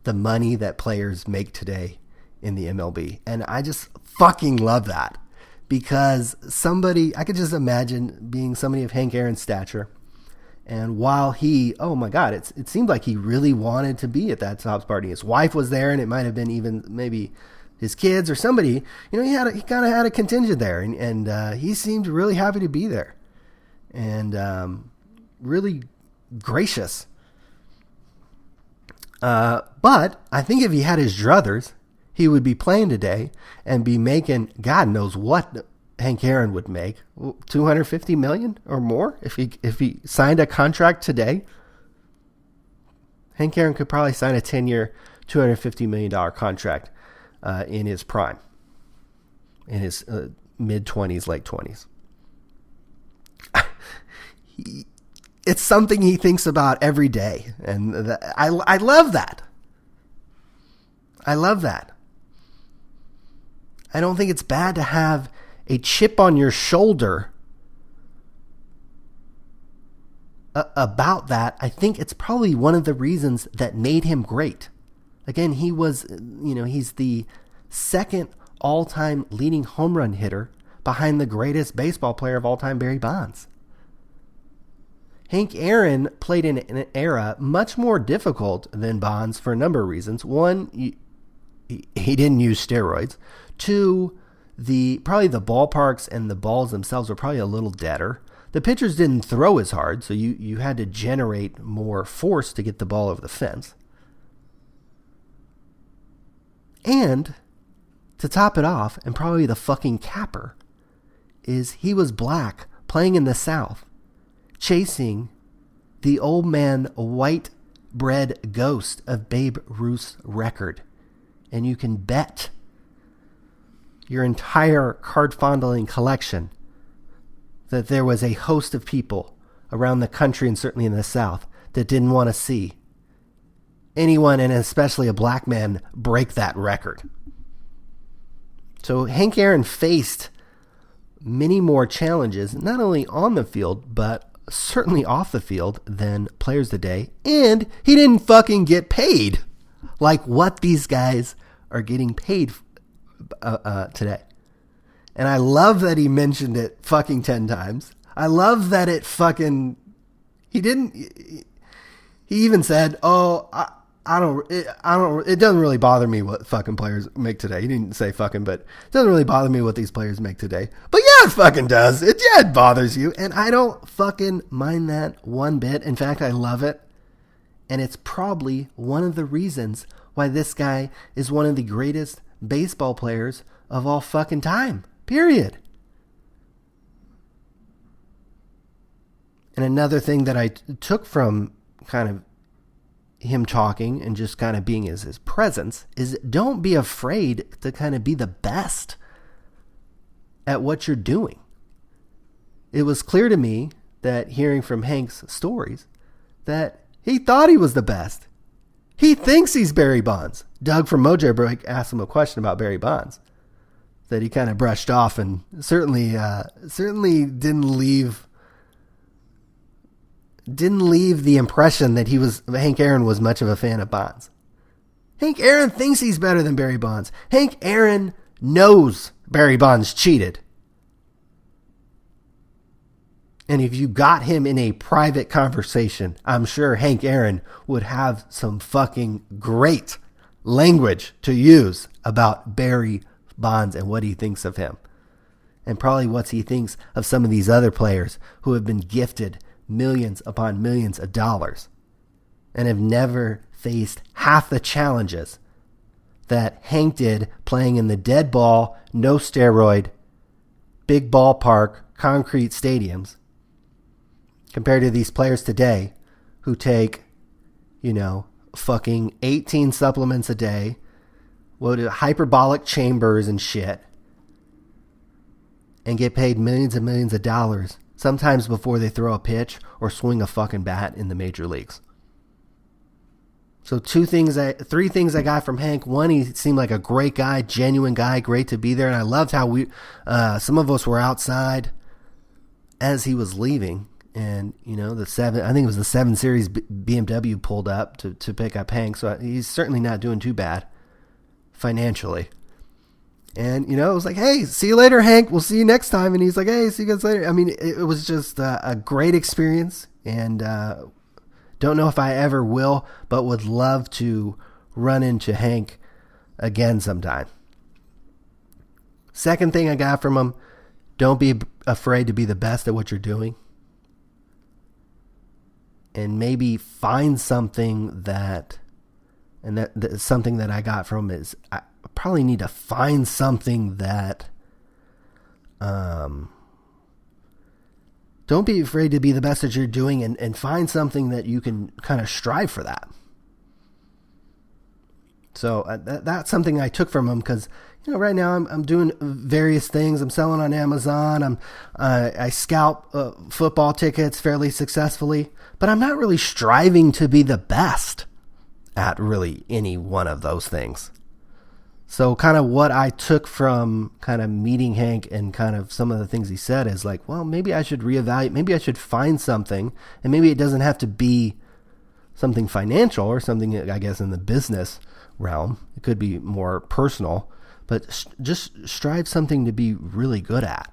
the money that players make today in the MLB. And I just fucking love that, because I could just imagine being somebody of Hank Aaron's stature. And while oh my God, it seemed like he really wanted to be at that Tops party. His wife was there, and it might have been even maybe his kids or somebody. He kind of had a contingent there, and he seemed really happy to be there, and really gracious. But I think if he had his druthers, he would be playing today and be making God knows what Hank Aaron would make, $250 million or more if he signed a contract today. Hank Aaron could probably sign a 10-year, $250 million contract in his prime, in his mid-20s, late 20s. It's something he thinks about every day, and I love that. I love that. I don't think it's bad to have a chip on your shoulder about that. I think it's probably one of the reasons that made him great. Again, he was, he's the second all-time leading home run hitter behind the greatest baseball player of all time, Barry Bonds. Hank Aaron played in an era much more difficult than Bonds for a number of reasons. One, he didn't use steroids. 2, probably the ballparks and the balls themselves were probably a little deader. The pitchers didn't throw as hard, so you had to generate more force to get the ball over the fence. And to top it off, and probably the fucking capper, is he was black, playing in the South, chasing the old man white bread ghost of Babe Ruth's record. And you can bet your entire card fondling collection that there was a host of people around the country, and certainly in the South, that didn't want to see anyone, and especially a black man, break that record. So Hank Aaron faced many more challenges, not only on the field, but certainly off the field, than players today. And he didn't fucking get paid like what these guys are getting paid today. And I love that he mentioned it fucking 10 times. I love that it even said, it doesn't really bother me what fucking players make today. He didn't say fucking, but it doesn't really bother me what these players make today. But yeah, it fucking does. It bothers you. And I don't fucking mind that one bit. In fact, I love it. And it's probably one of the reasons why this guy is one of the greatest baseball players of all fucking time. Period. And another thing that I took from kind of him talking and just kind of being his presence is, don't be afraid to kind of be the best at what you're doing. It was clear to me that hearing from Hank's stories that he thought he was the best. He thinks he's Barry Bonds. Doug from Mojo Break asked him a question about Barry Bonds that he kind of brushed off, and certainly didn't leave didn't leave the impression that Hank Aaron was much of a fan of Bonds. Hank Aaron thinks he's better than Barry Bonds. Hank Aaron knows Barry Bonds cheated. And if you got him in a private conversation, I'm sure Hank Aaron would have some fucking great language to use about Barry Bonds and what he thinks of him. And probably what he thinks of some of these other players who have been gifted millions upon millions of dollars and have never faced half the challenges that Hank did playing in the dead ball, no steroid, big ballpark, concrete stadiums, compared to these players today who take, fucking 18 supplements a day, hyperbolic chambers and shit, and get paid millions and millions of dollars, sometimes before they throw a pitch or swing a fucking bat in the major leagues. So three things I got from Hank. One, he seemed like a great guy, genuine guy, great to be there. And I loved how some of us were outside as he was leaving. And, I think it was the 7 Series BMW pulled up to pick up Hank. So he's certainly not doing too bad financially. And, it was like, hey, see you later, Hank. We'll see you next time. And he's like, hey, see you guys later. I mean, it was just a great experience. And don't know if I ever will, but would love to run into Hank again sometime. Second thing I got from him, don't be afraid to be the best at what you're doing. And maybe find something something that I got from him is I probably need to find something that, don't be afraid to be the best that you're doing and find something that you can kind of strive for that. So that's something I took from him because, right now I'm doing various things. I'm selling on Amazon. I scalp football tickets fairly successfully, but I'm not really striving to be the best at really any one of those things. So kind of what I took from kind of meeting Hank and kind of some of the things he said is like, well, maybe I should reevaluate. Maybe I should find something, and maybe it doesn't have to be something financial or something, I guess, in the business realm. It could be more personal, but just strive something to be really good at.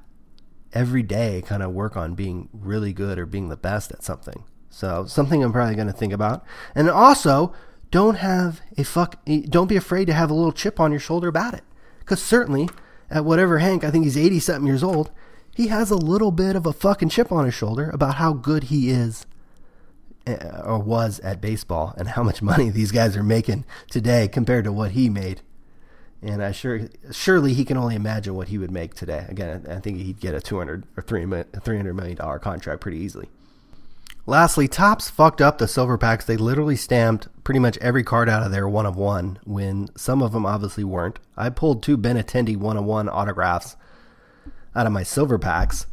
Every day, kind of work on being really good or being the best at something. So something I'm probably going to think about. And also, don't be afraid to have a little chip on your shoulder about it. Because certainly, at whatever Hank, I think he's 80-something years old, he has a little bit of a fucking chip on his shoulder about how good he is or was at baseball and how much money these guys are making today compared to what he made. And surely he can only imagine what he would make today. Again, I think he'd get a $200 or $300 million contract pretty easily. Lastly, Topps fucked up the silver packs. They literally stamped pretty much every card out of there 1 of 1 when some of them obviously weren't. I pulled 2 Benintendi 1 of 1 autographs out of my silver packs.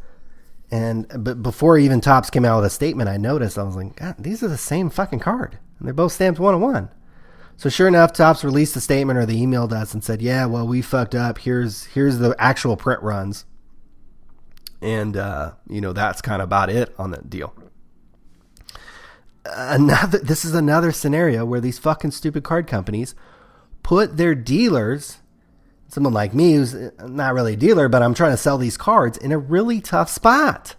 But before even Topps came out with a statement, I noticed, I was like, God, these are the same fucking card. And they're both stamped 1 of 1. So sure enough, Topps released a statement, or they emailed us and said, yeah, well, we fucked up. Here's the actual print runs. And, that's kind of about it on that deal. This is another scenario where these fucking stupid card companies put their dealers, someone like me who's not really a dealer, but I'm trying to sell these cards, in a really tough spot.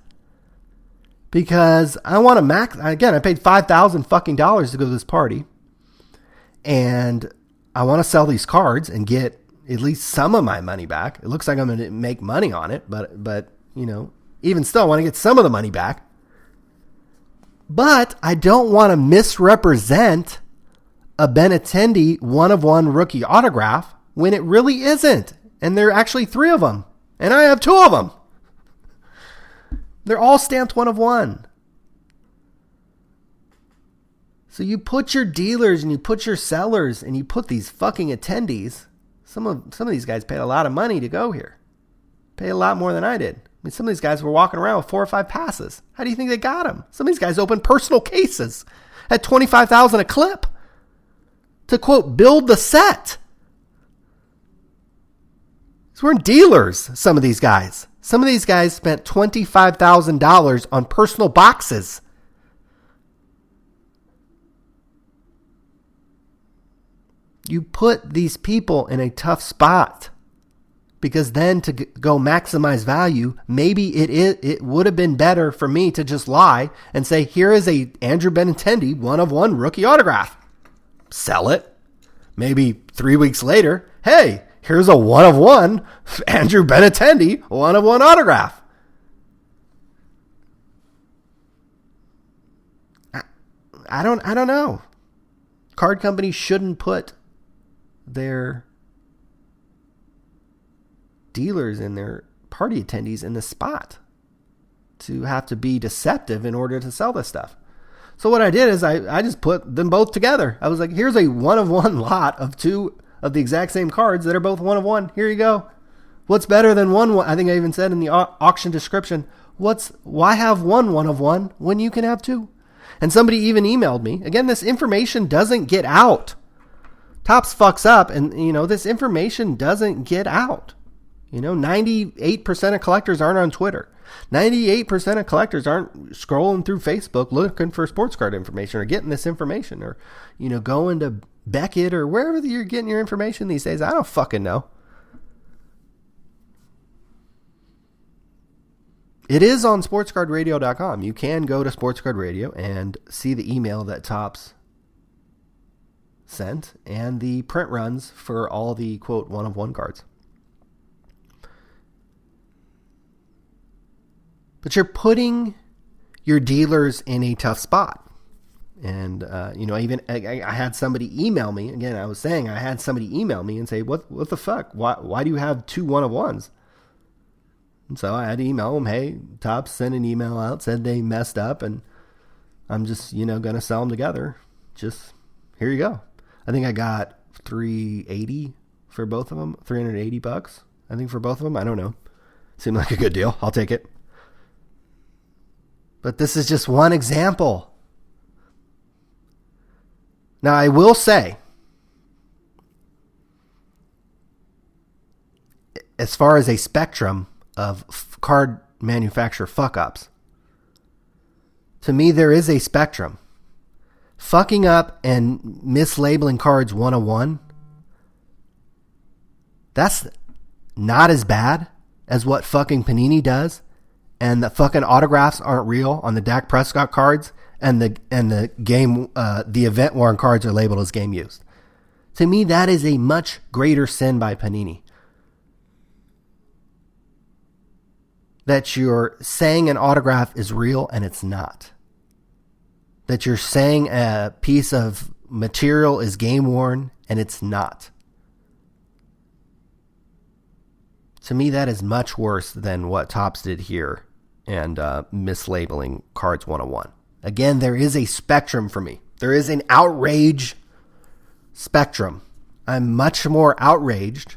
Because I want to I paid $5,000 fucking dollars to go to this party. And I want to sell these cards and get at least some of my money back. It looks like I'm going to make money on it, but even still, I want to get some of the money back. But I don't want to misrepresent a Benintendi 1 of 1 rookie autograph when it really isn't. And there are actually 3 of them. And I have 2 of them. They're all stamped 1 of 1. So you put your dealers and you put your sellers and you put these fucking attendees. Some of these guys paid a lot of money to go here. Paid a lot more than I did. I mean, some of these guys were walking around with 4 or 5 passes. How do you think they got them? Some of these guys opened personal cases at $25,000 a clip to, quote, build the set. These weren't dealers, some of these guys. Some of these guys spent $25,000 on personal boxes You put these people in a tough spot, because then to go maximize value, maybe it would have been better for me to just lie and say, here is a Andrew Benintendi 1/1 rookie autograph. Sell it. Maybe 3 weeks later, hey, here's a 1/1 Andrew Benintendi 1/1 autograph. I don't know. Card companies shouldn't put their dealers and their party attendees in the spot to have to be deceptive in order to sell this stuff. So what I did is I just put them both together. I was like, here's a 1/1 lot of 2 of the exact same cards that are both 1/1. Here you go. What's better than 1/1? I think I even said in the auction description, why have 1/1 when you can have 2? And somebody even emailed me. Again, this information doesn't get out. Topps fucks up, and this information doesn't get out. 98% of collectors aren't on Twitter. 98% of collectors aren't scrolling through Facebook looking for sports card information or getting this information, or going to Beckett or wherever you're getting your information these days. I don't fucking know. It is on sportscardradio.com. You can go to Sports Card Radio and see the email that Topps sent and the print runs for all the quote 1/1 cards. But you're putting your dealers in a tough spot. And, I had somebody email me. Again, I was saying I had somebody email me and say, what the fuck? Why do you have 2 1/1s? And so I had to email them, hey, Topps sent an email out, said they messed up, and I'm just, going to sell them together. Just, here you go. I think I got $380 for both of them, $380, I think, for both of them. I don't know. Seemed like a good deal. I'll take it. But this is just one example. Now, I will say, as far as a spectrum of card manufacturer fuck-ups, to me, there is a spectrum. Fucking up and mislabeling cards 1/1, that's not as bad as what fucking Panini does, and the fucking autographs aren't real on the Dak Prescott cards, and the game, the event worn cards are labeled as game used. To me, that is a much greater sin by Panini. That you're saying an autograph is real and it's not. That you're saying a piece of material is game worn and it's not. To me, that is much worse than what Topps did here and mislabeling cards 1/1. Again, there is a spectrum for me. There is an outrage spectrum. I'm much more outraged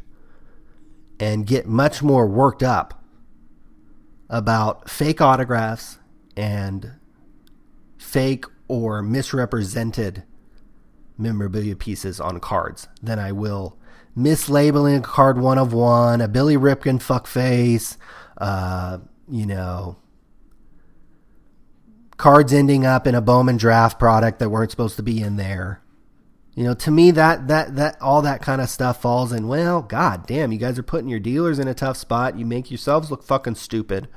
and get much more worked up about fake autographs and fake or misrepresented memorabilia pieces on cards than I will mislabeling a card 1/1, a Billy Ripken fuckface, cards ending up in a Bowman draft product that weren't supposed to be in there. To me, that all that kind of stuff falls in, well, god damn, you guys are putting your dealers in a tough spot. You make yourselves look fucking stupid.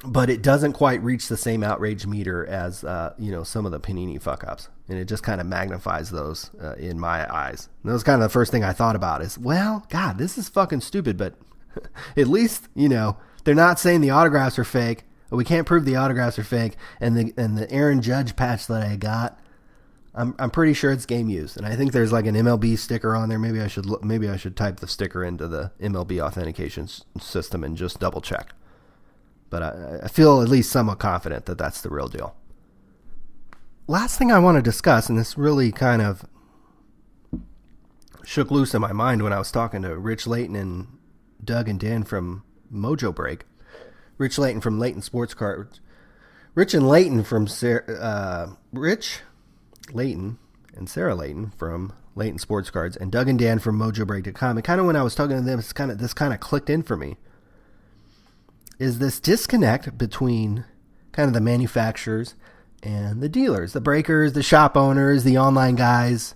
But it doesn't quite reach the same outrage meter as, some of the Panini fuck-ups. And it just kind of magnifies those in my eyes. And that was kind of the first thing I thought about is, well, god, this is fucking stupid. But at least, they're not saying the autographs are fake. We can't prove the autographs are fake. And the Aaron Judge patch that I got, I'm pretty sure it's game used. And I think there's like an MLB sticker on there. Maybe I should type the sticker into the MLB authentication system and just double check. But I feel at least somewhat confident that that's the real deal. Last thing I want to discuss, and this really kind of shook loose in my mind when I was talking to Rich Layton and Doug and Dan from Mojo Break. Rich Layton from Layton Sports Cards. Rich Layton and Sarah Layton from Layton Sports Cards, and Doug and Dan from MojoBreak.com. And kind of when I was talking to them, this kind of clicked in for me. Is this disconnect between kind of the manufacturers and the dealers, the breakers, the shop owners, the online guys,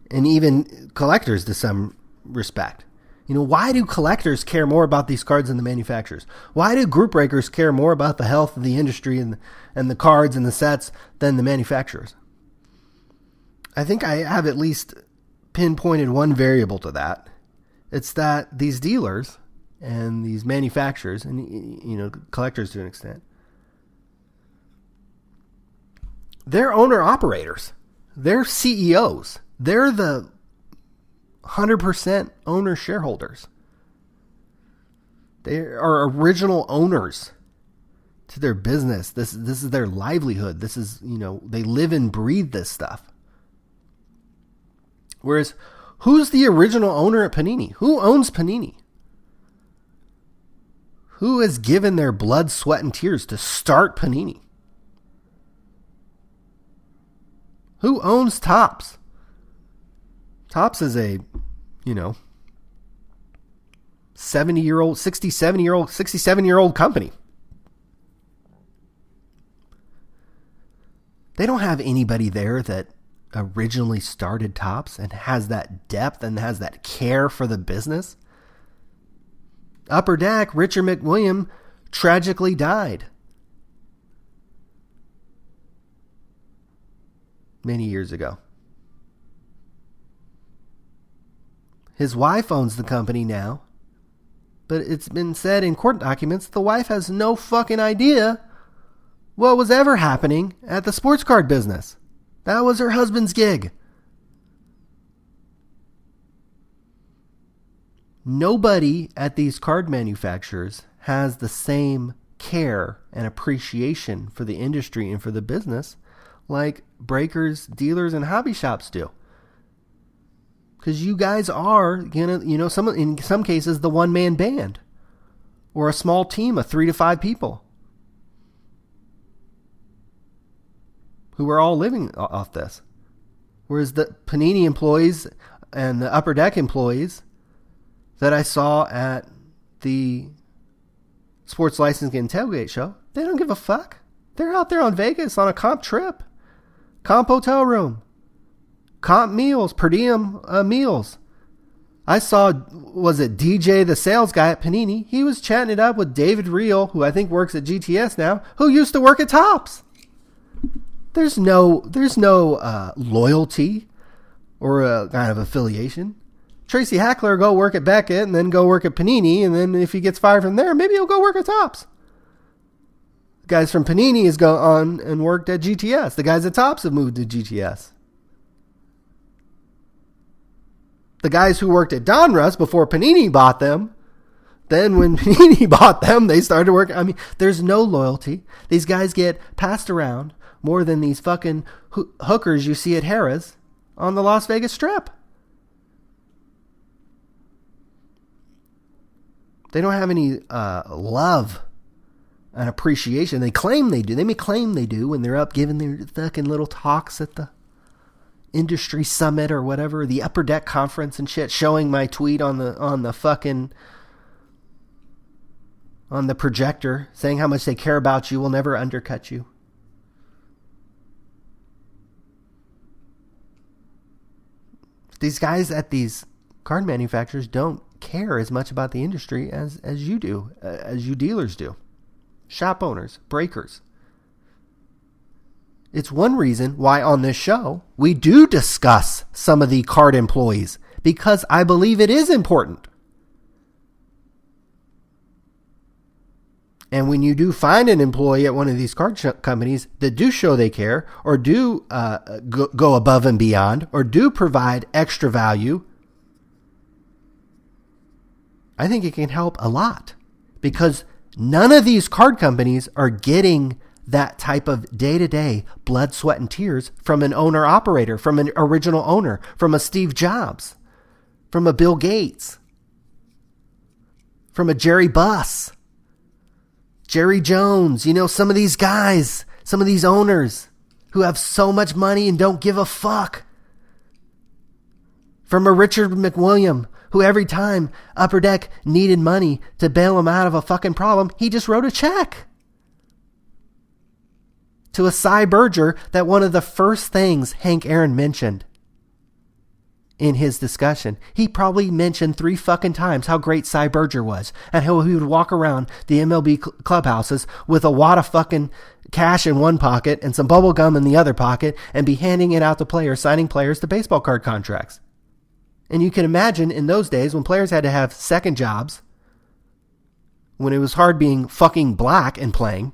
and even collectors to some respect. Why do collectors care more about these cards than the manufacturers? Why do group breakers care more about the health of the industry and the cards and the sets than the manufacturers? I think I have at least pinpointed one variable to that. It's that these dealers and these manufacturers and collectors to an extent, they're owner operators. They're CEOs. They're the 100% owner shareholders. They are original owners to their business. This is their livelihood. This is, they live and breathe this stuff. Whereas, who's the original owner at Panini? Who owns Panini? Who has given their blood, sweat, and tears to start Panini? Who owns Topps? Topps is a, 67-year-old company. They don't have anybody there that originally started Topps and has that depth and has that care for the business. Upper Deck, Richard McWilliam tragically died many years ago. His wife owns the company now, but it's been said in court documents the wife has no fucking idea what was ever happening at the sports card business. That was her husband's gig. Nobody at these card manufacturers has the same care and appreciation for the industry and for the business like breakers, dealers, and hobby shops do. Because you guys are, in some cases, the one-man band or a small team of 3 to 5 people who are all living off this. Whereas the Panini employees and the Upper Deck employees that I saw at the Sports Licensing and Tailgate Show, they don't give a fuck. They're out there on Vegas on a comp trip, comp hotel room, comp meals, per diem meals. I saw, was it DJ, the sales guy at Panini? He was chatting it up with David Reel, who I think works at GTS now, who used to work at Topps. There's no loyalty or a kind of affiliation. Tracy Hackler go work at Beckett and then go work at Panini, and then if he gets fired from there, maybe he'll go work at Topps. The guys from Panini has gone on and worked at GTS. The guys at Topps have moved to GTS. The guys who worked at Donruss before Panini bought them, then when Panini bought them, they started working. I mean, there's no loyalty. These guys get passed around more than these fucking hookers you see at Harrah's on the Las Vegas Strip. They don't have any love and appreciation. They claim they do. They may claim they do when they're up giving their fucking little talks at the industry summit or whatever, the Upper Deck conference and shit, showing my tweet on the fucking on the projector, saying how much they care about you, will never undercut you. These guys at these card manufacturers don't care as much about the industry as you do, as you dealers do. Shop owners, breakers. It's one reason why on this show we do discuss some of the card employees, because I believe it is important. And when you do find an employee at one of these card companies that do show they care, or do go above and beyond, or do provide extra value, I think it can help a lot, because none of these card companies are getting that type of day-to-day blood, sweat, and tears from an owner-operator, from an original owner, from a Steve Jobs, from a Bill Gates, from a Jerry Buss, Jerry Jones. Some of these guys, some of these owners who have so much money and don't give a fuck. From a Richard McWilliam, who every time Upper Deck needed money to bail him out of a fucking problem, he just wrote a check to a Cy Berger that one of the first things Hank Aaron mentioned in his discussion, he probably mentioned 3 fucking times how great Cy Berger was and how he would walk around the MLB clubhouses with a wad of fucking cash in one pocket and some bubble gum in the other pocket and be handing it out to players, signing players to baseball card contracts. And you can imagine in those days when players had to have second jobs, when it was hard being fucking black and playing,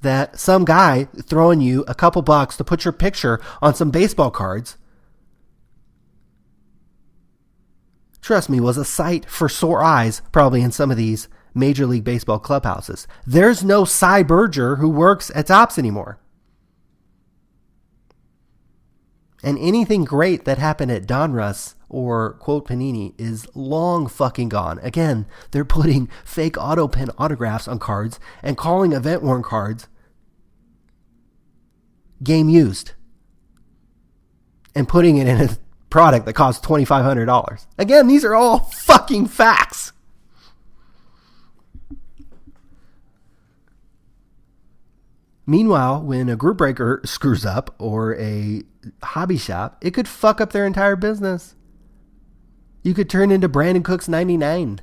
that some guy throwing you a couple bucks to put your picture on some baseball cards, trust me, was a sight for sore eyes probably in some of these Major League Baseball clubhouses. There's no Cy Berger who works at Topps anymore. And anything great that happened at Donruss or quote Panini is long fucking gone. Again, they're putting fake auto pen autographs on cards and calling event worn cards game used and putting it in a product that costs $2,500. Again, these are all fucking facts. Meanwhile, when a group breaker screws up or a hobby shop, it could fuck up their entire business. You could turn into Brandon Cook's 99.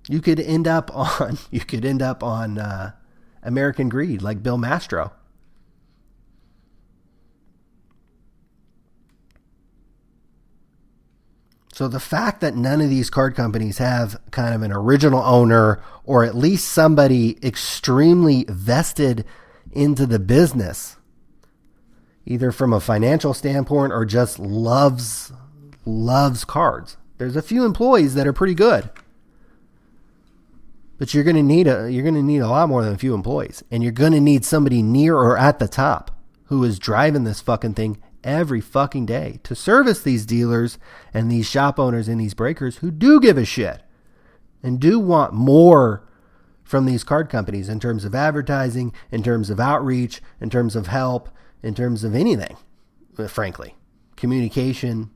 You could end up on American Greed like Bill Mastro. So the fact that none of these card companies have kind of an original owner or at least somebody extremely vested into the business, either from a financial standpoint or just loves cards. There's a few employees that are pretty good. But you're going to need a lot more than a few employees, and you're going to need somebody near or at the top who is driving this fucking thing every fucking day to service these dealers and these shop owners and these breakers who do give a shit and do want more from these card companies in terms of advertising, in terms of outreach, in terms of help, in terms of anything, frankly. Communication.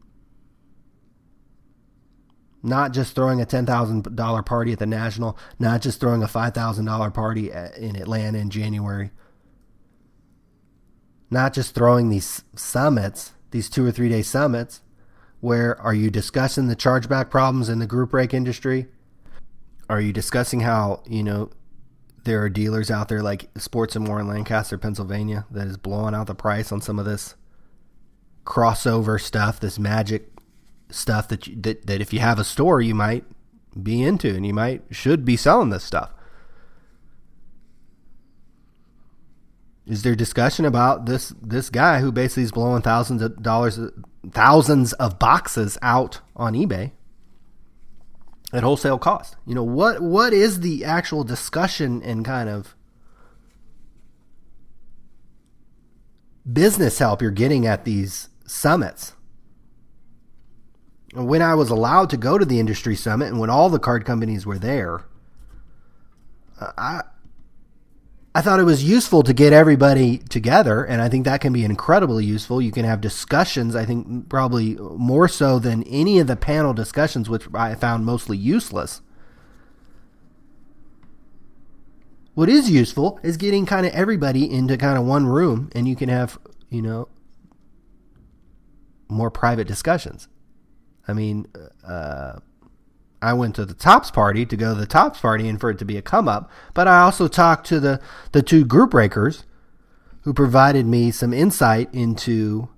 Not just throwing a $10,000 party at the National, not just throwing a $5,000 party in Atlanta in January. Not just throwing these summits, these 2 or 3 day summits, where are you discussing the chargeback problems in the group break industry? Are you discussing how, there are dealers out there like Sports and More in Lancaster, Pennsylvania, that is blowing out the price on some of this crossover stuff, this magic stuff that if you have a store, you might be into and you should be selling this stuff. Is there discussion about this guy who basically is blowing thousands of boxes out on eBay at wholesale cost? What is the actual discussion and kind of business help you're getting at these summits? When I was allowed to go to the industry summit and when all the card companies were there, I thought it was useful to get everybody together, and I think that can be incredibly useful. You can have discussions, I think probably more so than any of the panel discussions, which I found mostly useless. What is useful is getting kind of everybody into kind of one room, and you can have, more private discussions. I mean, I went to the Topps party to go to the Topps party and for it to be a come up, but I also talked to the 2 group breakers who provided me some insight into,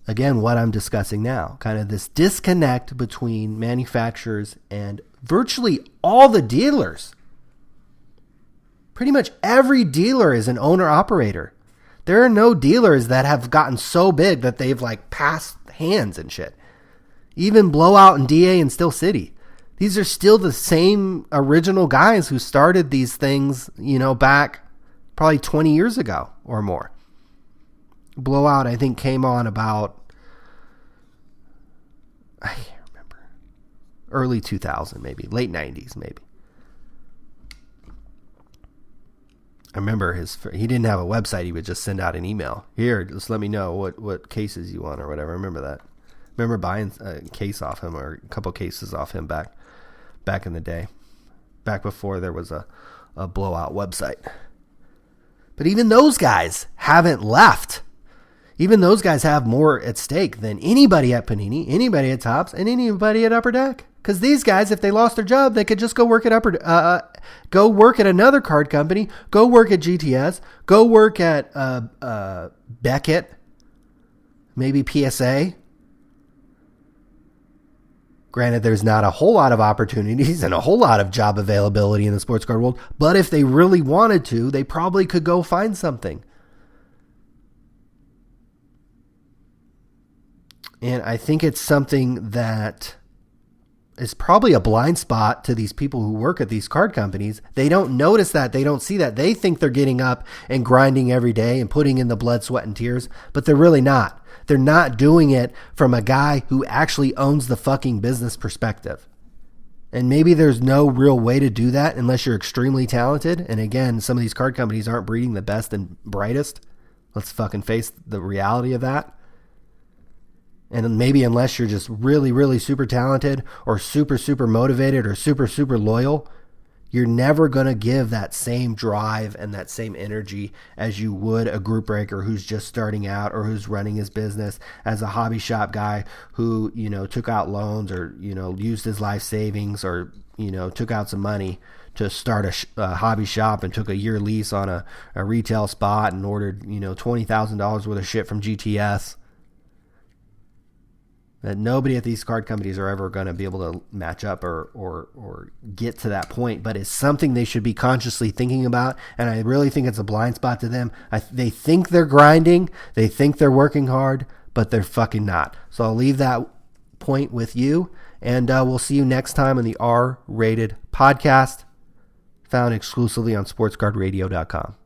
again, what I'm discussing now, kind of this disconnect between manufacturers and virtually all the dealers. Pretty much every dealer is an owner operator. There are no dealers that have gotten so big that they've passed hands and shit. Even Blowout and DA and Steel City. These are still the same original guys who started these things, back probably 20 years ago or more. Blowout, I think, came on about, I can't remember, early 2000 maybe, late 90s maybe. I remember he didn't have a website. He would just send out an email. Here, just let me know what cases you want or whatever. I remember that. Remember buying a case off him or a couple cases off him back in the day, back before there was a a blowout website. But even those guys haven't left. Even those guys have more at stake than anybody at Panini, anybody at Topps, and anybody at Upper Deck. Because these guys, if they lost their job, they could just go work at go work at another card company, go work at GTS, go work at Beckett, maybe PSA. Granted, there's not a whole lot of opportunities and a whole lot of job availability in the sports card world, but if they really wanted to, they probably could go find something. And I think it's something that is probably a blind spot to these people who work at these card companies. They don't notice that. They don't see that. They think they're getting up and grinding every day and putting in the blood, sweat, and tears, but they're really not. They're not doing it from a guy who actually owns the fucking business perspective. And maybe there's no real way to do that unless you're extremely talented. And again, some of these card companies aren't breeding the best and brightest. Let's fucking face the reality of that. And maybe unless you're just really, really super talented or super, super motivated or super, super loyal, you're never going to give that same drive and that same energy as you would a group breaker who's just starting out or who's running his business as a hobby shop guy who, took out loans or, used his life savings or, took out some money to start a hobby shop and took a year lease on a retail spot and ordered, $20,000 worth of shit from GTS. That nobody at these card companies are ever going to be able to match up or get to that point, but it's something they should be consciously thinking about, and I really think it's a blind spot to them. They think they're grinding, they think they're working hard, but they're fucking not. So I'll leave that point with you, and we'll see you next time on the R-Rated podcast, found exclusively on sportscardradio.com.